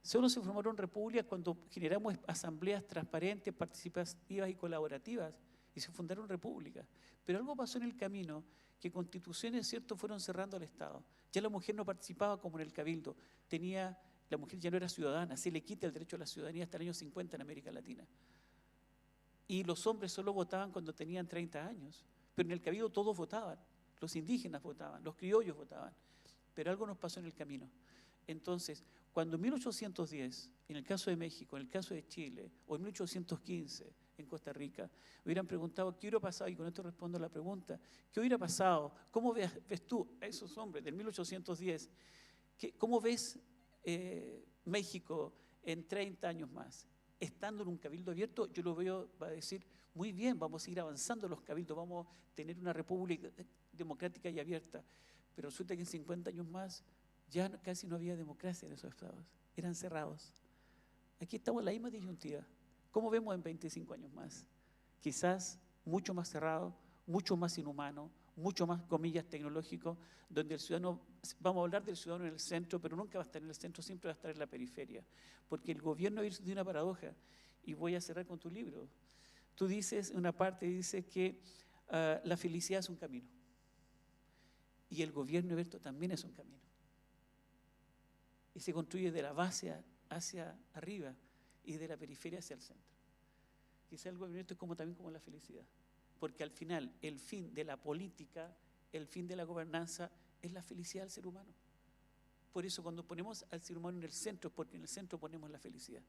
Speaker 2: Solo se formaron repúblicas cuando generamos asambleas transparentes, participativas y colaborativas, y se fundaron repúblicas. Pero algo pasó en el camino, que constituciones, cierto, fueron cerrando al Estado. Ya la mujer no participaba como en el cabildo, la mujer ya no era ciudadana, se le quita el derecho a la ciudadanía hasta el año 50 en América Latina. Y los hombres solo votaban cuando tenían 30 años, pero en el cabildo todos votaban, los indígenas votaban, los criollos votaban, pero algo nos pasó en el camino. Entonces, cuando en 1810, en el caso de México, en el caso de Chile, o en 1815, en Costa Rica, hubieran preguntado qué hubiera pasado, y con esto respondo a la pregunta, ¿qué hubiera pasado? ¿Cómo ves tú a esos hombres del 1810? ¿Cómo ves México en 30 años más? Estando en un cabildo abierto, yo lo veo, va a decir, muy bien, vamos a ir avanzando los cabildos, vamos a tener una república democrática y abierta, pero resulta que en 50 años más ya casi no había democracia en esos estados, eran cerrados. Aquí estamos en la misma disyuntiva. ¿Cómo vemos en 25 años más? Quizás mucho más cerrado, mucho más inhumano, mucho más, comillas, tecnológico, donde el ciudadano, vamos a hablar del ciudadano en el centro, pero nunca va a estar en el centro, siempre va a estar en la periferia. Porque el gobierno es de una paradoja, y voy a cerrar con tu libro. Tú dices, en una parte dices que la felicidad es un camino, y el gobierno abierto también es un camino. Y se construye de la base hacia arriba y de la periferia hacia el centro. Quizá el gobierno abierto es también como la felicidad, porque al final el fin de la política, el fin de la gobernanza es la felicidad del ser humano. Por eso cuando ponemos al ser humano en el centro, es porque en el centro ponemos la felicidad.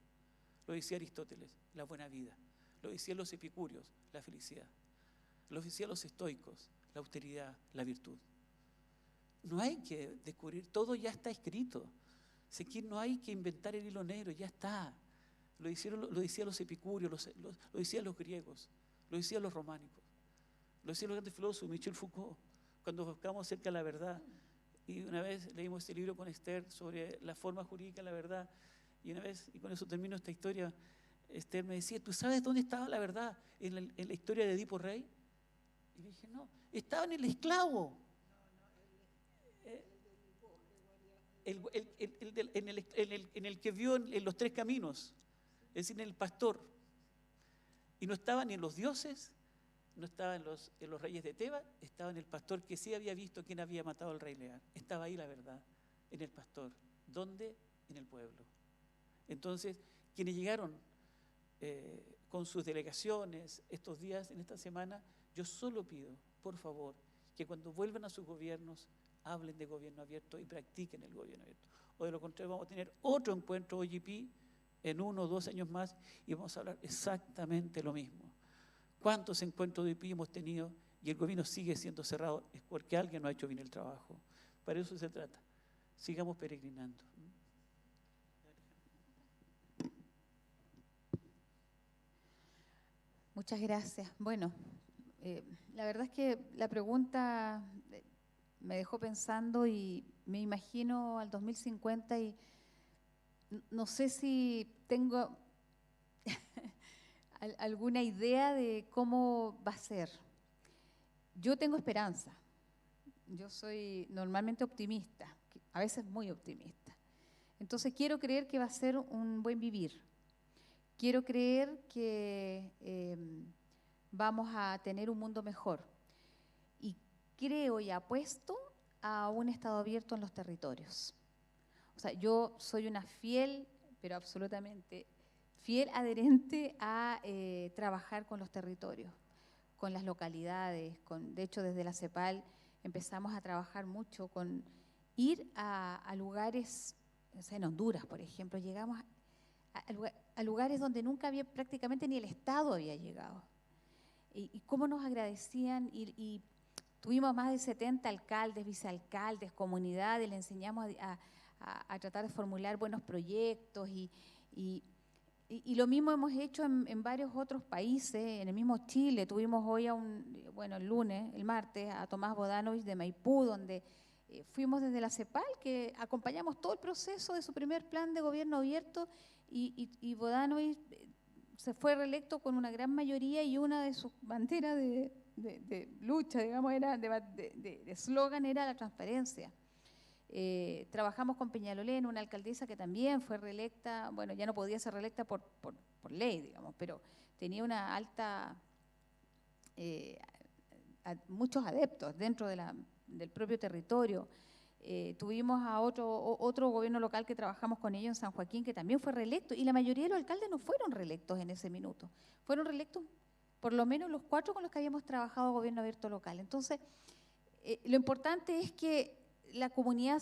Speaker 2: Lo decía Aristóteles, la buena vida. Lo decían los epicúreos, la felicidad. Lo decían los estoicos, la austeridad, la virtud. No hay que descubrir, todo ya está escrito. Así que no hay que inventar el hilo negro, ya está. Lo decían los epicúreos, lo decían los griegos, lo decían los románicos, lo decían los grandes filósofos, Michel Foucault, cuando buscamos acerca de la verdad. Y una vez leímos este libro con Esther sobre la forma jurídica de la verdad, y una vez, y con eso termino esta historia, Esther me decía, ¿tú sabes dónde estaba la verdad? ¿En la historia de Edipo Rey? Y le dije, no, estaba en el esclavo. En el que vio en los 3 caminos, es decir, en el pastor. Y no estaba ni en los dioses, no estaba en los reyes de Tebas, estaba en el pastor que sí había visto quién había matado al rey Lear. Estaba ahí la verdad, en el pastor. ¿Dónde? En el pueblo. Entonces, quienes llegaron con sus delegaciones estos días, en esta semana, yo solo pido, por favor, que cuando vuelvan a sus gobiernos, hablen de gobierno abierto y practiquen el gobierno abierto. O de lo contrario vamos a tener otro encuentro OGP en 1 o 2 años más y vamos a hablar exactamente lo mismo. ¿Cuántos encuentros OGP hemos tenido y el gobierno sigue siendo cerrado? Es porque alguien no ha hecho bien el trabajo. Para eso se trata. Sigamos peregrinando.
Speaker 3: Muchas gracias. Bueno, la verdad es que la pregunta me dejó pensando y me imagino al 2050 y no sé si tengo alguna idea de cómo va a ser. Yo tengo esperanza. Yo soy normalmente optimista, a veces muy optimista. Entonces quiero creer que va a ser un buen vivir. Quiero creer que vamos a tener un mundo mejor. Y creo y apuesto a un Estado abierto en los territorios. O sea, yo soy una fiel, pero absolutamente fiel adherente a trabajar con los territorios, con las localidades. De hecho, desde la CEPAL empezamos a trabajar mucho con ir a lugares, o sea, en Honduras, por ejemplo, llegamos a lugares donde nunca había prácticamente ni el Estado había llegado. y cómo nos agradecían y tuvimos más de 70 alcaldes, vicealcaldes, comunidades, le enseñamos a tratar de formular buenos proyectos y lo mismo hemos hecho en varios otros países, en el mismo Chile. Tuvimos hoy el martes, a Tomás Bodanovich de Maipú, donde fuimos desde la CEPAL, que acompañamos todo el proceso de su primer plan de gobierno abierto y Bodanovich se fue reelecto con una gran mayoría y una de sus banderas de lucha, digamos, de eslogan era la transparencia. Trabajamos con Peñalolén, una alcaldesa que también fue reelecta, bueno, ya no podía ser reelecta por ley, digamos, pero tenía una alta, muchos adeptos dentro del propio territorio. Tuvimos a otro gobierno local que trabajamos con ellos en San Joaquín, que también fue reelecto, y la mayoría de los alcaldes no fueron reelectos en ese minuto, fueron reelectos por lo menos los 4 con los que habíamos trabajado gobierno abierto local. Entonces, lo importante es que la comunidad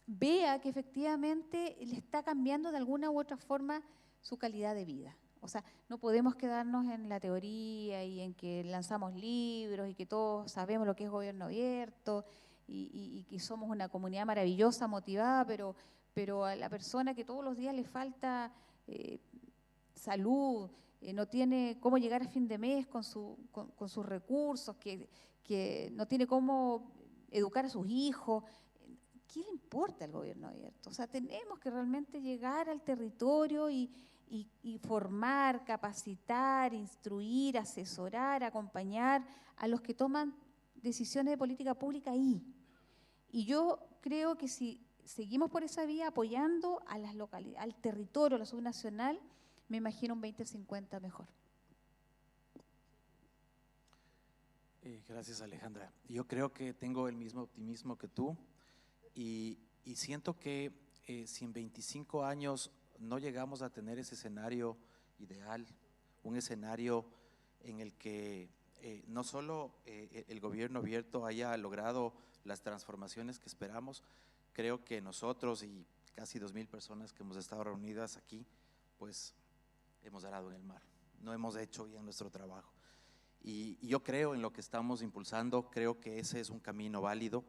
Speaker 3: vea que efectivamente le está cambiando de alguna u otra forma su calidad de vida. O sea, no podemos quedarnos en la teoría y en que lanzamos libros y que todos sabemos lo que es gobierno abierto y que somos una comunidad maravillosa, motivada, pero a la persona que todos los días le falta salud, no tiene cómo llegar a fin de mes con sus recursos, que no tiene cómo educar a sus hijos. ¿Qué le importa el gobierno abierto? O sea, tenemos que realmente llegar al territorio y formar, capacitar, instruir, asesorar, acompañar a los que toman decisiones de política pública ahí. Y yo creo que si seguimos por esa vía apoyando a las localidades, al territorio, a la subnacional, me imagino un 2050 mejor.
Speaker 4: Gracias, Alejandra. Yo creo que tengo el mismo optimismo que tú y siento que si en 25 años no llegamos a tener ese escenario ideal, un escenario en el que no solo el gobierno abierto haya logrado las transformaciones que esperamos, creo que nosotros y casi 2,000 personas que hemos estado reunidas aquí, pues hemos arado en el mar, no hemos hecho bien nuestro trabajo. Y yo creo en lo que estamos impulsando, creo que ese es un camino válido.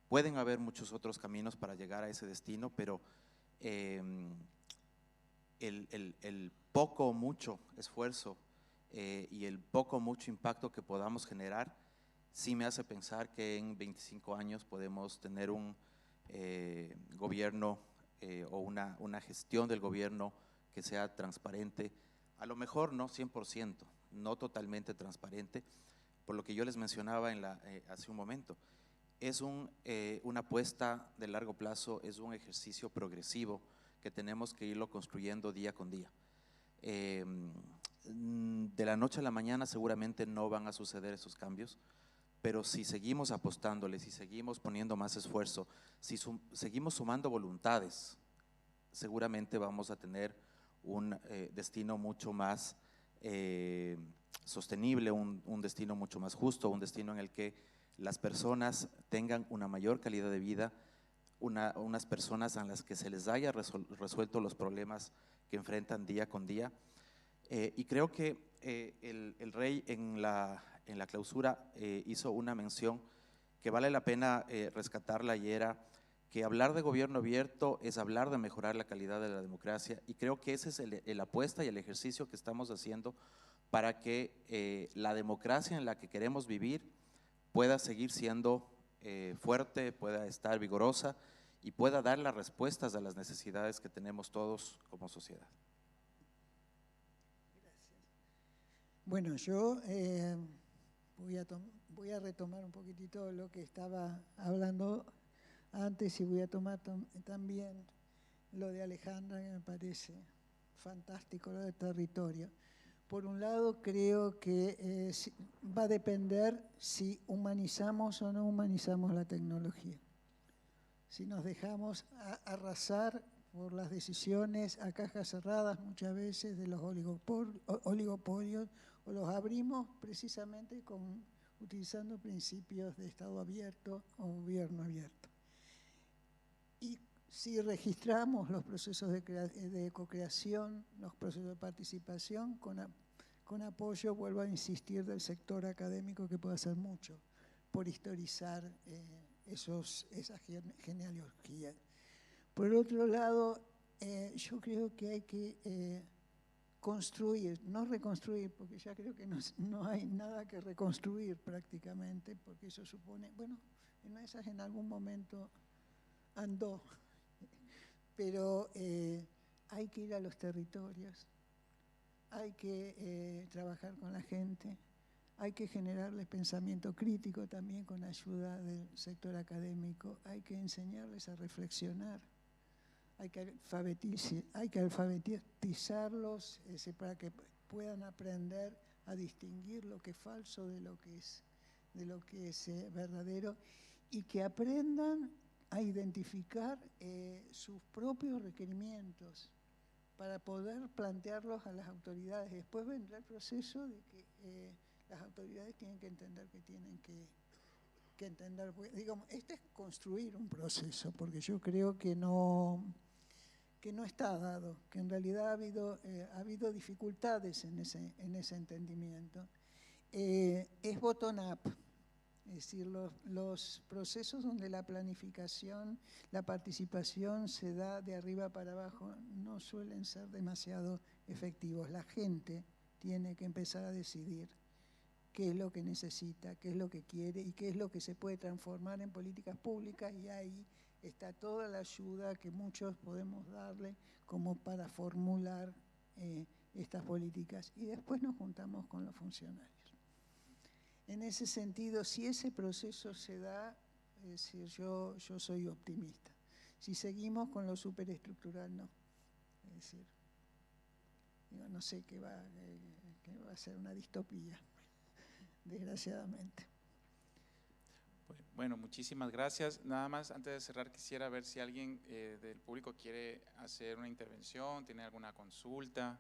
Speaker 4: Pueden haber muchos otros caminos para llegar a ese destino, pero el poco o mucho esfuerzo y el poco o mucho impacto que podamos generar, sí me hace pensar que en 25 años podemos tener un gobierno o una gestión del gobierno que sea transparente, a lo mejor no 100%, no totalmente transparente, por lo que yo les mencionaba hace un momento. Es una apuesta de largo plazo, es un ejercicio progresivo que tenemos que irlo construyendo día con día. De la noche a la mañana seguramente no van a suceder esos cambios, pero si seguimos apostándole, si seguimos poniendo más esfuerzo, si seguimos sumando voluntades, seguramente vamos a tener un destino mucho más sostenible, un destino mucho más justo, un destino en el que las personas tengan una mayor calidad de vida, unas personas a las que se les haya resuelto los problemas que enfrentan día con día. Y creo que el rey en la clausura hizo una mención que vale la pena rescatarla, y era que hablar de gobierno abierto es hablar de mejorar la calidad de la democracia, y creo que ese es la apuesta y el ejercicio que estamos haciendo para que la democracia en la que queremos vivir pueda seguir siendo fuerte, pueda estar vigorosa y pueda dar las respuestas a las necesidades que tenemos todos como sociedad.
Speaker 5: Bueno, yo voy a retomar un poquitito lo que estaba hablando antes y voy a tomar también lo de Alejandra, que me parece fantástico, lo del territorio. Por un lado, creo que va a depender si humanizamos o no humanizamos la tecnología. Si nos dejamos arrasar por las decisiones a cajas cerradas muchas veces de los oligopolios, o los abrimos precisamente utilizando principios de Estado abierto o gobierno abierto. Y si registramos los procesos de co-creación, los procesos de participación con apoyo, vuelvo a insistir, del sector académico, que puede hacer mucho por historizar esa genealogía. Por otro lado, yo creo que hay que construir, no reconstruir, porque ya creo que no hay nada que reconstruir prácticamente, porque eso supone, bueno, en esas en algún momento andó, pero hay que ir a los territorios, hay que trabajar con la gente, hay que generarles pensamiento crítico también con ayuda del sector académico, hay que enseñarles a reflexionar, hay que alfabetizarlos para que puedan aprender a distinguir lo que es falso de lo que es verdadero, y que aprendan a identificar sus propios requerimientos para poder plantearlos a las autoridades. Después vendrá el proceso de que las autoridades tienen que entender que tienen que entender. Digamos, este es construir un proceso, porque yo creo que no está dado, que en realidad ha habido dificultades en ese entendimiento. Es bottom-up, es decir, los procesos donde la planificación, la participación se da de arriba para abajo no suelen ser demasiado efectivos. La gente tiene que empezar a decidir qué es lo que necesita, qué es lo que quiere y qué es lo que se puede transformar en políticas públicas, y ahí está toda la ayuda que muchos podemos darle como para formular estas políticas, y después nos juntamos con los funcionarios. En ese sentido, si ese proceso se da, es decir, yo soy optimista. Si seguimos con lo superestructural, no. Es decir, no sé que va a ser una distopía, desgraciadamente.
Speaker 1: Bueno, muchísimas gracias. Nada más, antes de cerrar, quisiera ver si alguien del público quiere hacer una intervención, tiene alguna consulta.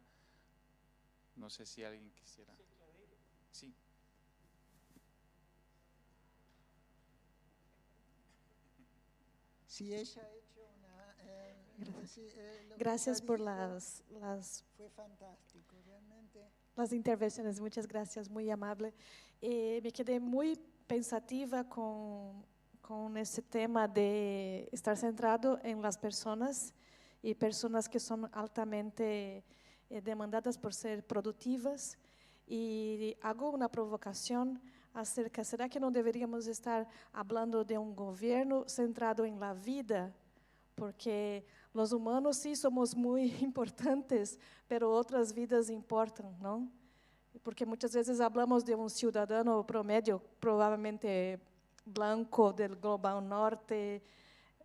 Speaker 1: No sé si alguien quisiera. Sí.
Speaker 5: Si ella ha hecho
Speaker 6: Gracias por
Speaker 5: fue fantástico, realmente.
Speaker 6: Las intervenciones, muchas gracias, muy amable. Me quedé muy pensativa con ese tema de estar centrado en las personas y personas que son altamente demandadas por ser productivas. Y hago una provocación acerca, ¿será que no deberíamos estar hablando de un gobierno centrado en la vida? Porque los humanos sí somos muy importantes, pero otras vidas importan, ¿no? Porque muchas veces hablamos de un ciudadano promedio, probablemente blanco del Global Norte,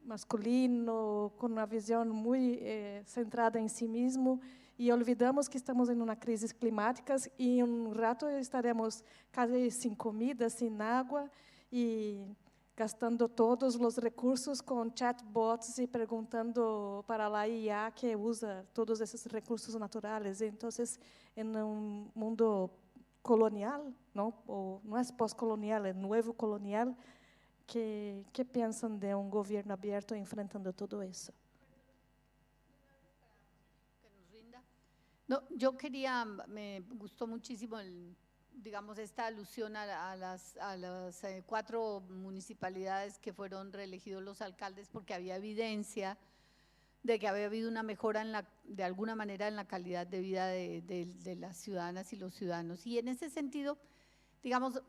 Speaker 6: masculino, con una visión muy centrada en sí mismo, y olvidamos que estamos en una crisis climática y en un rato estaremos casi sin comida, sin agua y gastando todos los recursos con chatbots y preguntando para la IA que usa todos esos recursos naturales. Entonces, en un mundo colonial, ¿no? O no es postcolonial, es nuevo colonial, ¿qué piensan de un gobierno abierto enfrentando todo eso?
Speaker 7: No, me gustó muchísimo digamos, esta alusión a las 4 municipalidades que fueron reelegidos los alcaldes, porque había evidencia de que había habido una mejora de alguna manera en la calidad de vida de las ciudadanas y los ciudadanos. Y en ese sentido, digamos,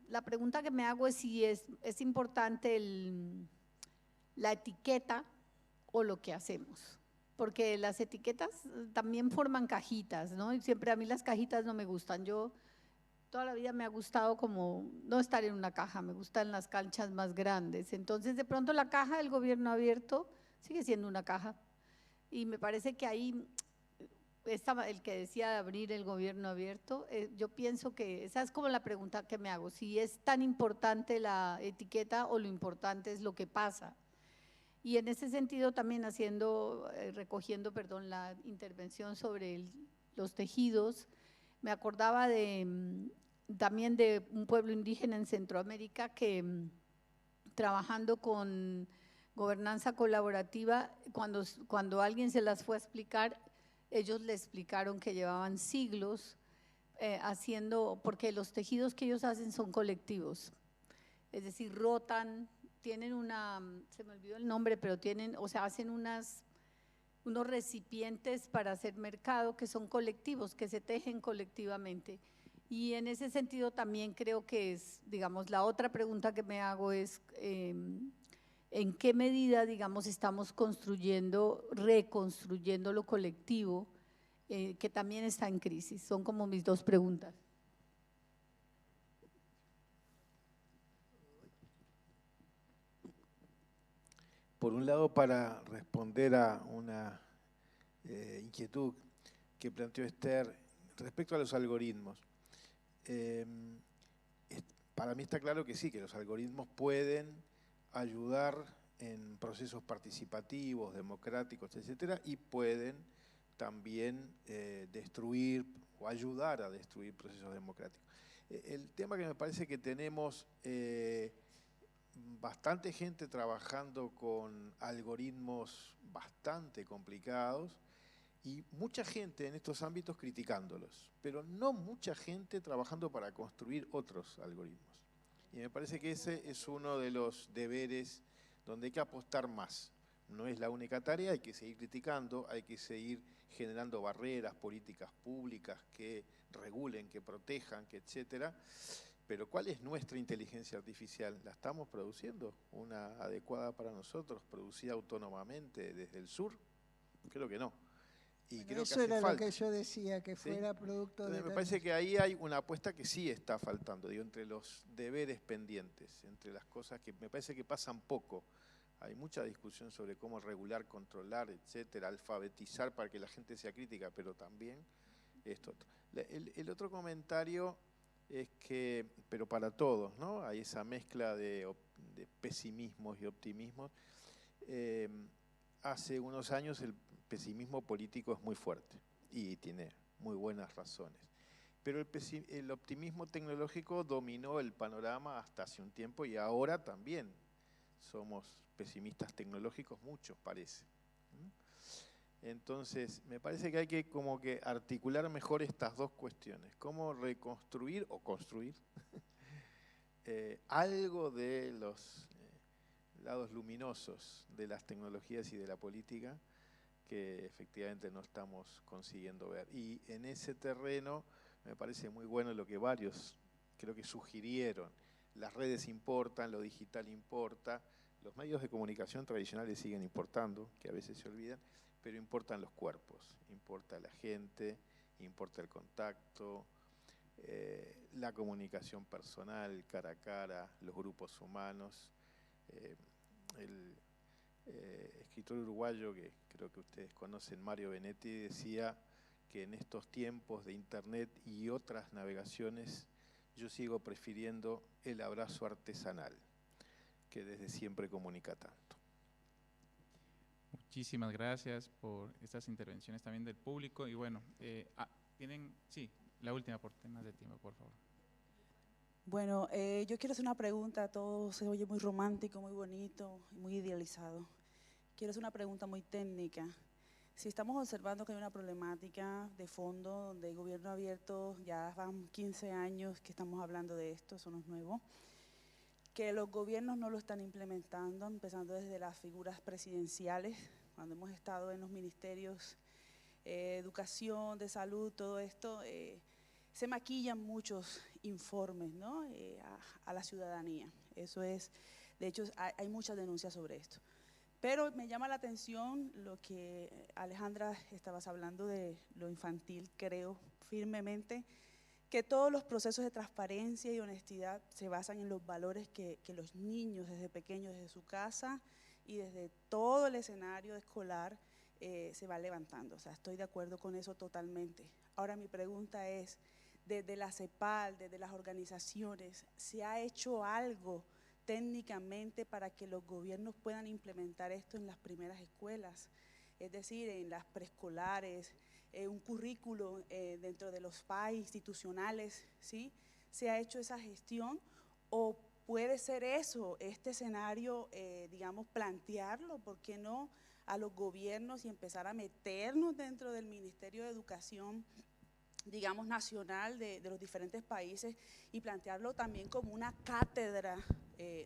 Speaker 7: la pregunta que me hago es si es importante la etiqueta o lo que hacemos. Porque las etiquetas también forman cajitas, ¿no? Y siempre a mí las cajitas no me gustan. Yo toda la vida me ha gustado como no estar en una caja, me gustan las canchas más grandes. Entonces, de pronto la caja del gobierno abierto sigue siendo una caja. Y me parece que ahí, el que decía de abrir el gobierno abierto, yo pienso que esa es como la pregunta que me hago. Si es tan importante la etiqueta o lo importante es lo que pasa. Y en ese sentido también recogiendo la intervención sobre los tejidos, me acordaba también de un pueblo indígena en Centroamérica que trabajando con gobernanza colaborativa, cuando alguien se las fue a explicar, ellos le explicaron que llevaban siglos haciendo, porque los tejidos que ellos hacen son colectivos, es decir, rotan, tienen se me olvidó el nombre, pero tienen, o sea, hacen unos recipientes para hacer mercado que son colectivos, que se tejen colectivamente. Y en ese sentido también creo que es, digamos, la otra pregunta que me hago es en qué medida, digamos, estamos reconstruyendo lo colectivo, que también está en crisis. Son como mis dos preguntas.
Speaker 8: Por un lado, para responder a una inquietud que planteó Esther respecto a los algoritmos. Para mí está claro que sí, que los algoritmos pueden ayudar en procesos participativos, democráticos, etcétera, y pueden también destruir o ayudar a destruir procesos democráticos. El tema que me parece que tenemos bastante gente trabajando con algoritmos bastante complicados y mucha gente en estos ámbitos criticándolos, pero no mucha gente trabajando para construir otros algoritmos. Y me parece que ese es uno de los deberes donde hay que apostar más. No es la única tarea, hay que seguir criticando, hay que seguir generando barreras, políticas públicas que regulen, que protejan, que etcétera. Pero ¿cuál es nuestra inteligencia artificial? ¿La estamos produciendo? ¿Una adecuada para nosotros, producida autónomamente desde el sur? Creo que no. Y creo
Speaker 5: eso
Speaker 8: que hace
Speaker 5: era
Speaker 8: falta.
Speaker 5: lo que yo decía, que
Speaker 8: ¿Sí?
Speaker 5: fuera producto
Speaker 8: Entonces,
Speaker 5: de…
Speaker 8: me parece que ahí hay una apuesta que sí está faltando, digo, entre los deberes pendientes, entre las cosas que me parece que pasan poco. Hay mucha discusión sobre cómo regular, controlar, etcétera, alfabetizar para que la gente sea crítica, pero también esto. El otro comentario es que, pero para todos, ¿no? Hay esa mezcla de pesimismos y optimismos. Hace unos años el pesimismo político es muy fuerte y tiene muy buenas razones. Pero el optimismo tecnológico dominó el panorama hasta hace un tiempo y ahora también somos pesimistas tecnológicos, muchos parece. Entonces, me parece que hay que como que articular mejor estas dos cuestiones. Cómo reconstruir o construir algo de los lados luminosos de las tecnologías y de la política que efectivamente no estamos consiguiendo ver. Y en ese terreno me parece muy bueno lo que varios creo que sugirieron. Las redes importan, lo digital importa, los medios de comunicación tradicionales siguen importando, que a veces se olvidan, pero importan los cuerpos, importa la gente, importa el contacto, la comunicación personal, cara a cara, los grupos humanos. El escritor uruguayo que creo que ustedes conocen, Mario Benetti, decía que en estos tiempos de internet y otras navegaciones yo sigo prefiriendo el abrazo artesanal, que desde siempre comunica tanto.
Speaker 1: Muchísimas gracias por estas intervenciones también del público. Y bueno, tienen, sí, la última por temas de tiempo, por favor.
Speaker 9: Bueno, yo quiero hacer una pregunta. Todo se oye muy romántico, muy bonito, muy idealizado. Quiero hacer una pregunta muy técnica. Si estamos observando que hay una problemática de fondo, donde el gobierno abierto, ya van 15 años que estamos hablando de esto, eso no es nuevo, que los gobiernos no lo están implementando, empezando desde las figuras presidenciales, cuando hemos estado en los ministerios, educación, de salud, todo esto, se maquillan muchos informes, ¿no? a la ciudadanía. Eso es, de hecho, hay muchas denuncias sobre esto. Pero me llama la atención lo que Alejandra estabas hablando de lo infantil. Creo firmemente que todos los procesos de transparencia y honestidad se basan en los valores que los niños desde pequeños, desde su casa y desde todo el escenario escolar se va levantando. O sea, estoy de acuerdo con eso totalmente. Ahora mi pregunta es, desde la CEPAL, desde las organizaciones, ¿se ha hecho algo técnicamente para que los gobiernos puedan implementar esto en las primeras escuelas? Es decir, en las preescolares, un currículo dentro de los PAI institucionales, ¿sí? ¿Se ha hecho esa gestión? ¿O puede ser eso, este escenario, digamos, plantearlo, por qué no, a los gobiernos y empezar a meternos dentro del Ministerio de Educación digamos, nacional de los diferentes países y plantearlo también como una cátedra,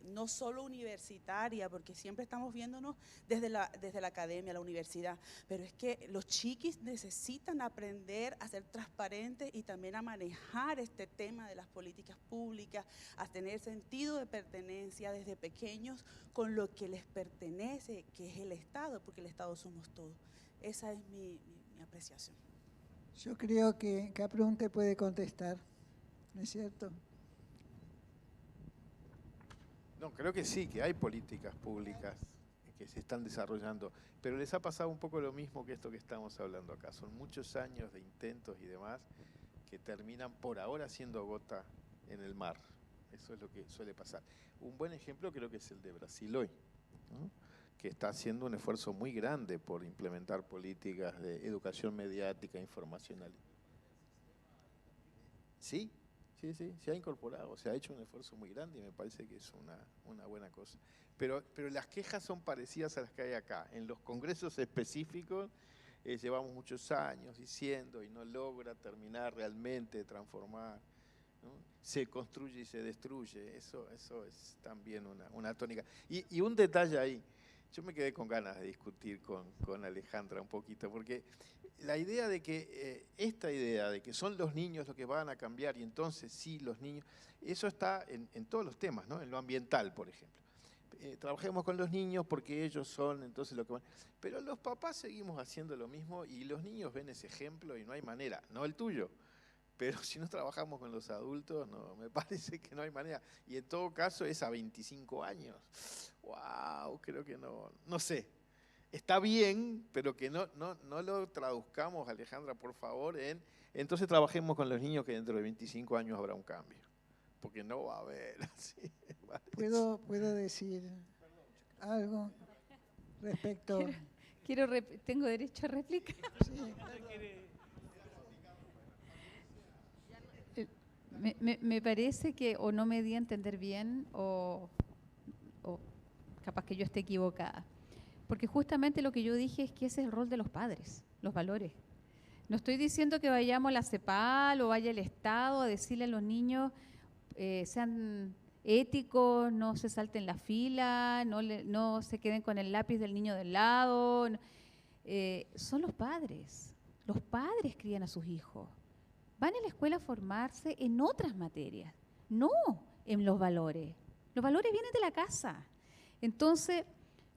Speaker 9: no solo universitaria, porque siempre estamos viéndonos desde la academia, la universidad, pero es que los chiquis necesitan aprender a ser transparentes y también a manejar este tema de las políticas públicas, a tener sentido de pertenencia desde pequeños con lo que les pertenece, que es el Estado, porque el Estado somos todos. Esa es mi apreciación.
Speaker 5: Yo creo que Caprunte puede contestar, ¿no es cierto?
Speaker 8: No, creo que sí, que hay políticas públicas que se están desarrollando, pero les ha pasado un poco lo mismo que esto que estamos hablando acá. Son muchos años de intentos y demás que terminan por ahora siendo gota en el mar. Eso es lo que suele pasar. Un buen ejemplo creo que es el de Brasil hoy, ¿no? Que está haciendo un esfuerzo muy grande por implementar políticas de educación mediática, informacional. Sí, se ha incorporado, se ha hecho un esfuerzo muy grande y me parece que es una buena cosa. Pero las quejas son parecidas a las que hay acá. En los congresos específicos llevamos muchos años diciendo y no logra terminar realmente de transformar, ¿no? Se construye y se destruye, eso es también una tónica. Y un detalle ahí. Yo me quedé con ganas de discutir con Alejandra un poquito, porque la idea de que, esta idea de que son los niños los que van a cambiar y entonces sí, los niños, eso está en todos los temas, ¿no? En lo ambiental, por ejemplo. Trabajemos con los niños porque ellos son entonces lo que van. Pero los papás seguimos haciendo lo mismo y los niños ven ese ejemplo y no hay manera, no el tuyo. Pero si no trabajamos con los adultos, no, me parece que no hay manera. Y en todo caso es a 25 años. ¡Wow! Creo que no sé. Está bien, pero que no lo traduzcamos, Alejandra, por favor, entonces trabajemos con los niños que dentro de 25 años habrá un cambio. Porque no va a haber así.
Speaker 5: ¿Puedo decir algo respecto?
Speaker 3: ¿Tengo derecho a réplica?
Speaker 5: Sí.
Speaker 3: Me parece que o no me di a entender bien o capaz que yo esté equivocada. Porque justamente lo que yo dije es que ese es el rol de los padres, los valores. No estoy diciendo que vayamos a la CEPAL o vaya el Estado a decirle a los niños sean éticos, no se salten la fila, no se queden con el lápiz del niño del lado. Son los padres crían a sus hijos. Van a la escuela a formarse en otras materias, no en los valores. Los valores vienen de la casa. Entonces,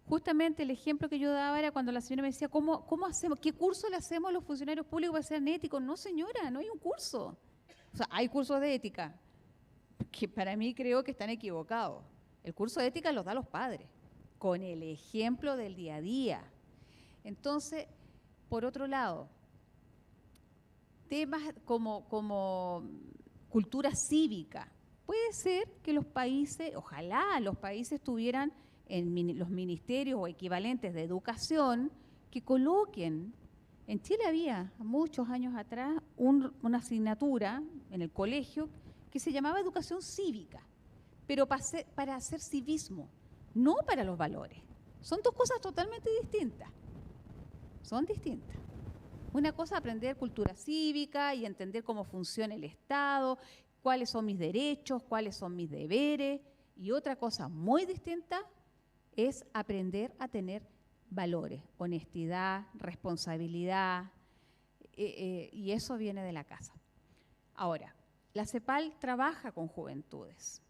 Speaker 3: justamente el ejemplo que yo daba era cuando la señora me decía, ¿cómo hacemos? ¿Qué curso le hacemos a los funcionarios públicos para ser éticos? No, señora, no hay un curso. O sea, hay cursos de ética, que para mí creo que están equivocados. El curso de ética los da los padres, con el ejemplo del día a día. Entonces, por otro lado, temas como cultura cívica. Puede ser que los países, ojalá los países tuvieran en los ministerios o equivalentes de educación que coloquen. En Chile había, muchos años atrás, una asignatura en el colegio que se llamaba educación cívica, pero para hacer civismo, no para los valores. Son dos cosas totalmente distintas. Son distintas. Una cosa es aprender cultura cívica y entender cómo funciona el Estado, cuáles son mis derechos, cuáles son mis deberes. Y otra cosa muy distinta es aprender a tener valores, honestidad, responsabilidad, y eso viene de la casa. Ahora, la CEPAL trabaja con juventudes.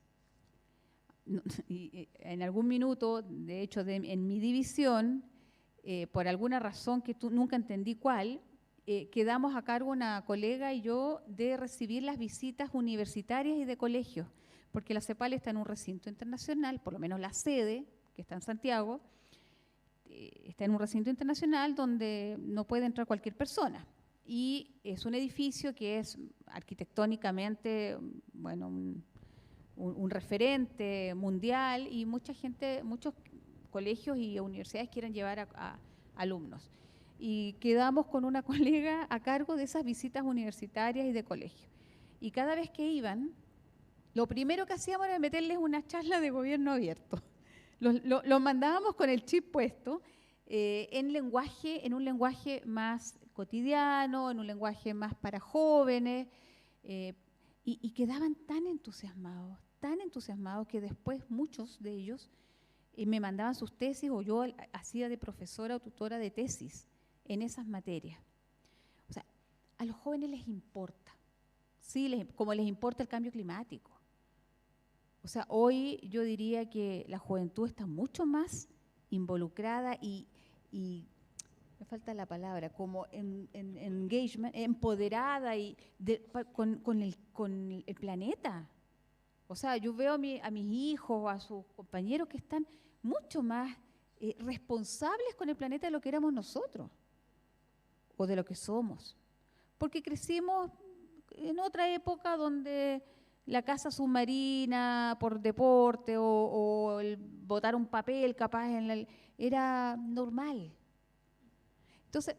Speaker 3: Y en algún minuto, de hecho, en mi división, por alguna razón que nunca entendí cuál, quedamos a cargo una colega y yo de recibir las visitas universitarias y de colegios, porque la CEPAL está en un recinto internacional, por lo menos la sede, que está en Santiago, está en un recinto internacional donde no puede entrar cualquier persona. Y es un edificio que es arquitectónicamente, bueno, un referente mundial y mucha gente, muchos colegios y universidades quieren llevar a alumnos. Y quedamos con una colega a cargo de esas visitas universitarias y de colegio. Y cada vez que iban, lo primero que hacíamos era meterles una charla de gobierno abierto. Los mandábamos con el chip puesto en un lenguaje más cotidiano, en un lenguaje más para jóvenes, y quedaban tan entusiasmados que después muchos de ellos me mandaban sus tesis, o yo hacía de profesora o tutora de tesis en esas materias. O sea, a los jóvenes les importa, ¿sí? Como les importa el cambio climático. O sea, hoy yo diría que la juventud está mucho más involucrada y me falta la palabra, como en engagement, empoderada y con el planeta. O sea, yo veo a mis hijos, a sus compañeros que están mucho más responsables con el planeta de lo que éramos nosotros, o de lo que somos. Porque crecimos en otra época donde la caza submarina por deporte o el botar un papel capaz era normal. Entonces,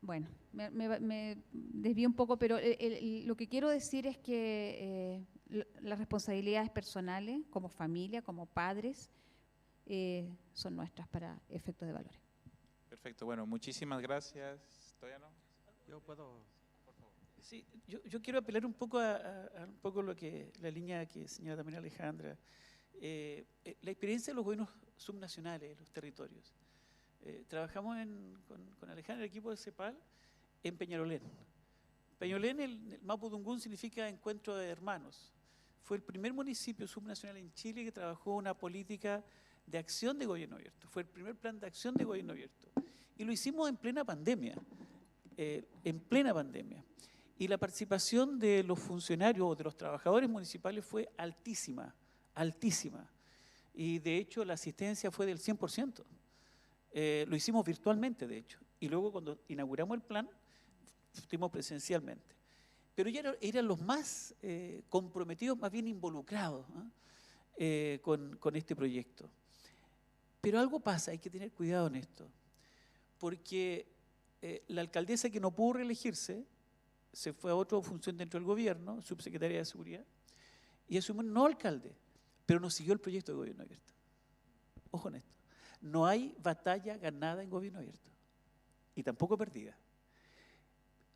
Speaker 3: bueno, me desvío un poco, pero lo que quiero decir es que las responsabilidades personales, como familia, como padres, son nuestras para efectos de valores.
Speaker 1: Perfecto, bueno, muchísimas gracias. ¿Todavía no?
Speaker 4: Yo puedo.
Speaker 2: Sí, yo quiero apelar un poco a un poco la línea que señala también Alejandra. La experiencia de los gobiernos subnacionales, los territorios. Trabajamos con Alejandra, el equipo de CEPAL, en Peñalolén. Peñalolén, el Mapudungún, significa encuentro de hermanos. Fue el primer municipio subnacional en Chile que trabajó una política de acción de gobierno abierto. Fue el primer plan de acción de gobierno abierto. Y lo hicimos en plena pandemia. Y la participación de los funcionarios o de los trabajadores municipales fue altísima, altísima. Y de hecho la asistencia fue del 100%. Lo hicimos virtualmente, de hecho. Y luego cuando inauguramos el plan, estuvimos presencialmente. Pero ya eran los más comprometidos, más bien involucrados, con este proyecto. Pero algo pasa, hay que tener cuidado en esto. Porque la alcaldesa que no pudo reelegirse se fue a otra función dentro del gobierno, subsecretaria de Seguridad, y asumió un nuevo alcalde, pero no siguió el proyecto de gobierno abierto. Ojo en esto. No hay batalla ganada en gobierno abierto, y tampoco perdida.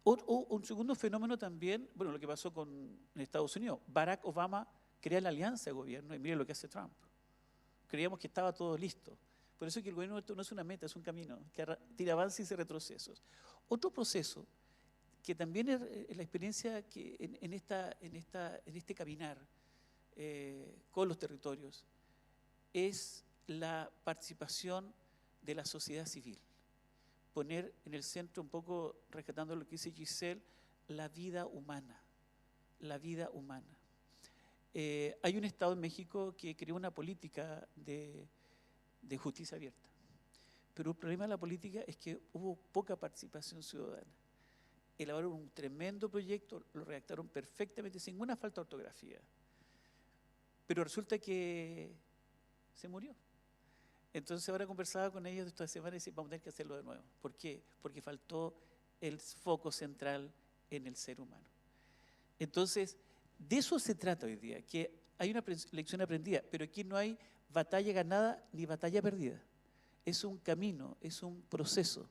Speaker 2: Un segundo fenómeno también, bueno, lo que pasó en Estados Unidos. Barack Obama crea la alianza de gobierno, y mire lo que hace Trump. Creíamos que estaba todo listo. Por eso es que el gobierno no es una meta, es un camino, que tira avances y retrocesos. Otro proceso, que también es la experiencia que en este caminar con los territorios, es la participación de la sociedad civil. Poner en el centro, un poco rescatando lo que dice Giselle, la vida humana. La vida humana. Hay un estado en México que creó una política de justicia abierta. Pero el problema de la política es que hubo poca participación ciudadana. Elaboraron un tremendo proyecto, lo redactaron perfectamente, sin ninguna falta de ortografía. Pero resulta que se murió. Entonces ahora conversaba con ellos esta semana y decía, vamos a tener que hacerlo de nuevo. ¿Por qué? Porque faltó el foco central en el ser humano. Entonces, de eso se trata hoy día, que hay una lección aprendida, pero aquí no hay batalla ganada ni batalla perdida. Es un camino, es un proceso.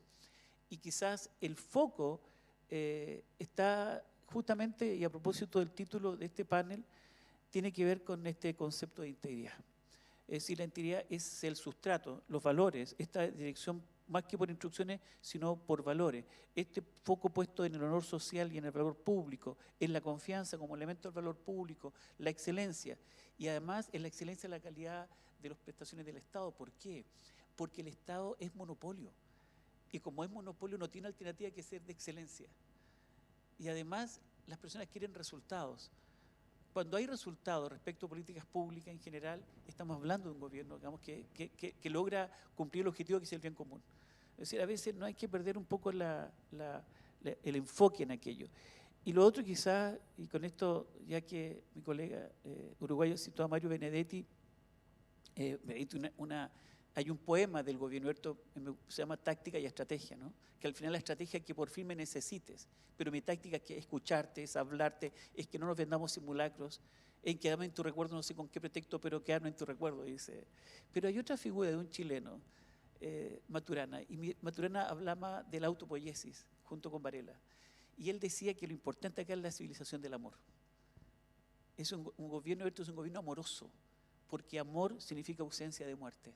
Speaker 2: Y quizás el foco está justamente, y a propósito del título de este panel, tiene que ver con este concepto de integridad. Es decir, la integridad es el sustrato, los valores, esta dirección más que por instrucciones, sino por valores. Este foco puesto en el honor social y en el valor público, en la confianza como elemento del valor público, la excelencia, y además en la excelencia de la calidad de las prestaciones del Estado. ¿Por qué? Porque el Estado es monopolio, y como es monopolio no tiene alternativa que ser de excelencia. Y además las personas quieren resultados. Cuando hay resultados respecto a políticas públicas en general, estamos hablando de un gobierno, digamos, que logra cumplir el objetivo que es el bien común. Es decir, a veces no hay que perder un poco el enfoque en aquello. Y lo otro quizás, y con esto, ya que mi colega uruguayo citó a Mario Benedetti, hay un poema del gobierno abierto, se llama Táctica y Estrategia, ¿no? Que al final la estrategia es que por fin me necesites, pero mi táctica es que escucharte, es hablarte, es que no nos vendamos simulacros, en quedarme en tu recuerdo, no sé con qué pretexto, pero quedarme en tu recuerdo, dice. Pero hay otra figura de un chileno, Maturana, y Maturana hablaba de la autopoiesis. junto con Varela. Y él decía que lo importante acá es la civilización del amor. Es un gobierno abierto, es un gobierno amoroso, porque amor significa ausencia de muerte.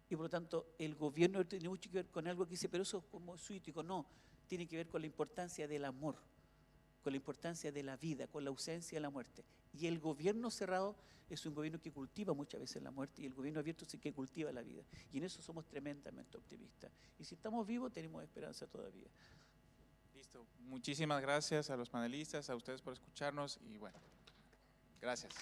Speaker 2: Y por lo tanto, el gobierno abierto tiene mucho que ver con algo que dice, pero eso es como suítico. No, tiene que ver con la importancia del amor, con la importancia de la vida, con la ausencia de la muerte. Y el gobierno cerrado es un gobierno que cultiva muchas veces la muerte, y el gobierno abierto sí que cultiva la vida. Y en eso somos tremendamente optimistas. Y si estamos vivos, tenemos esperanza todavía.
Speaker 1: Listo. Muchísimas gracias a los panelistas, a ustedes por escucharnos y bueno, gracias.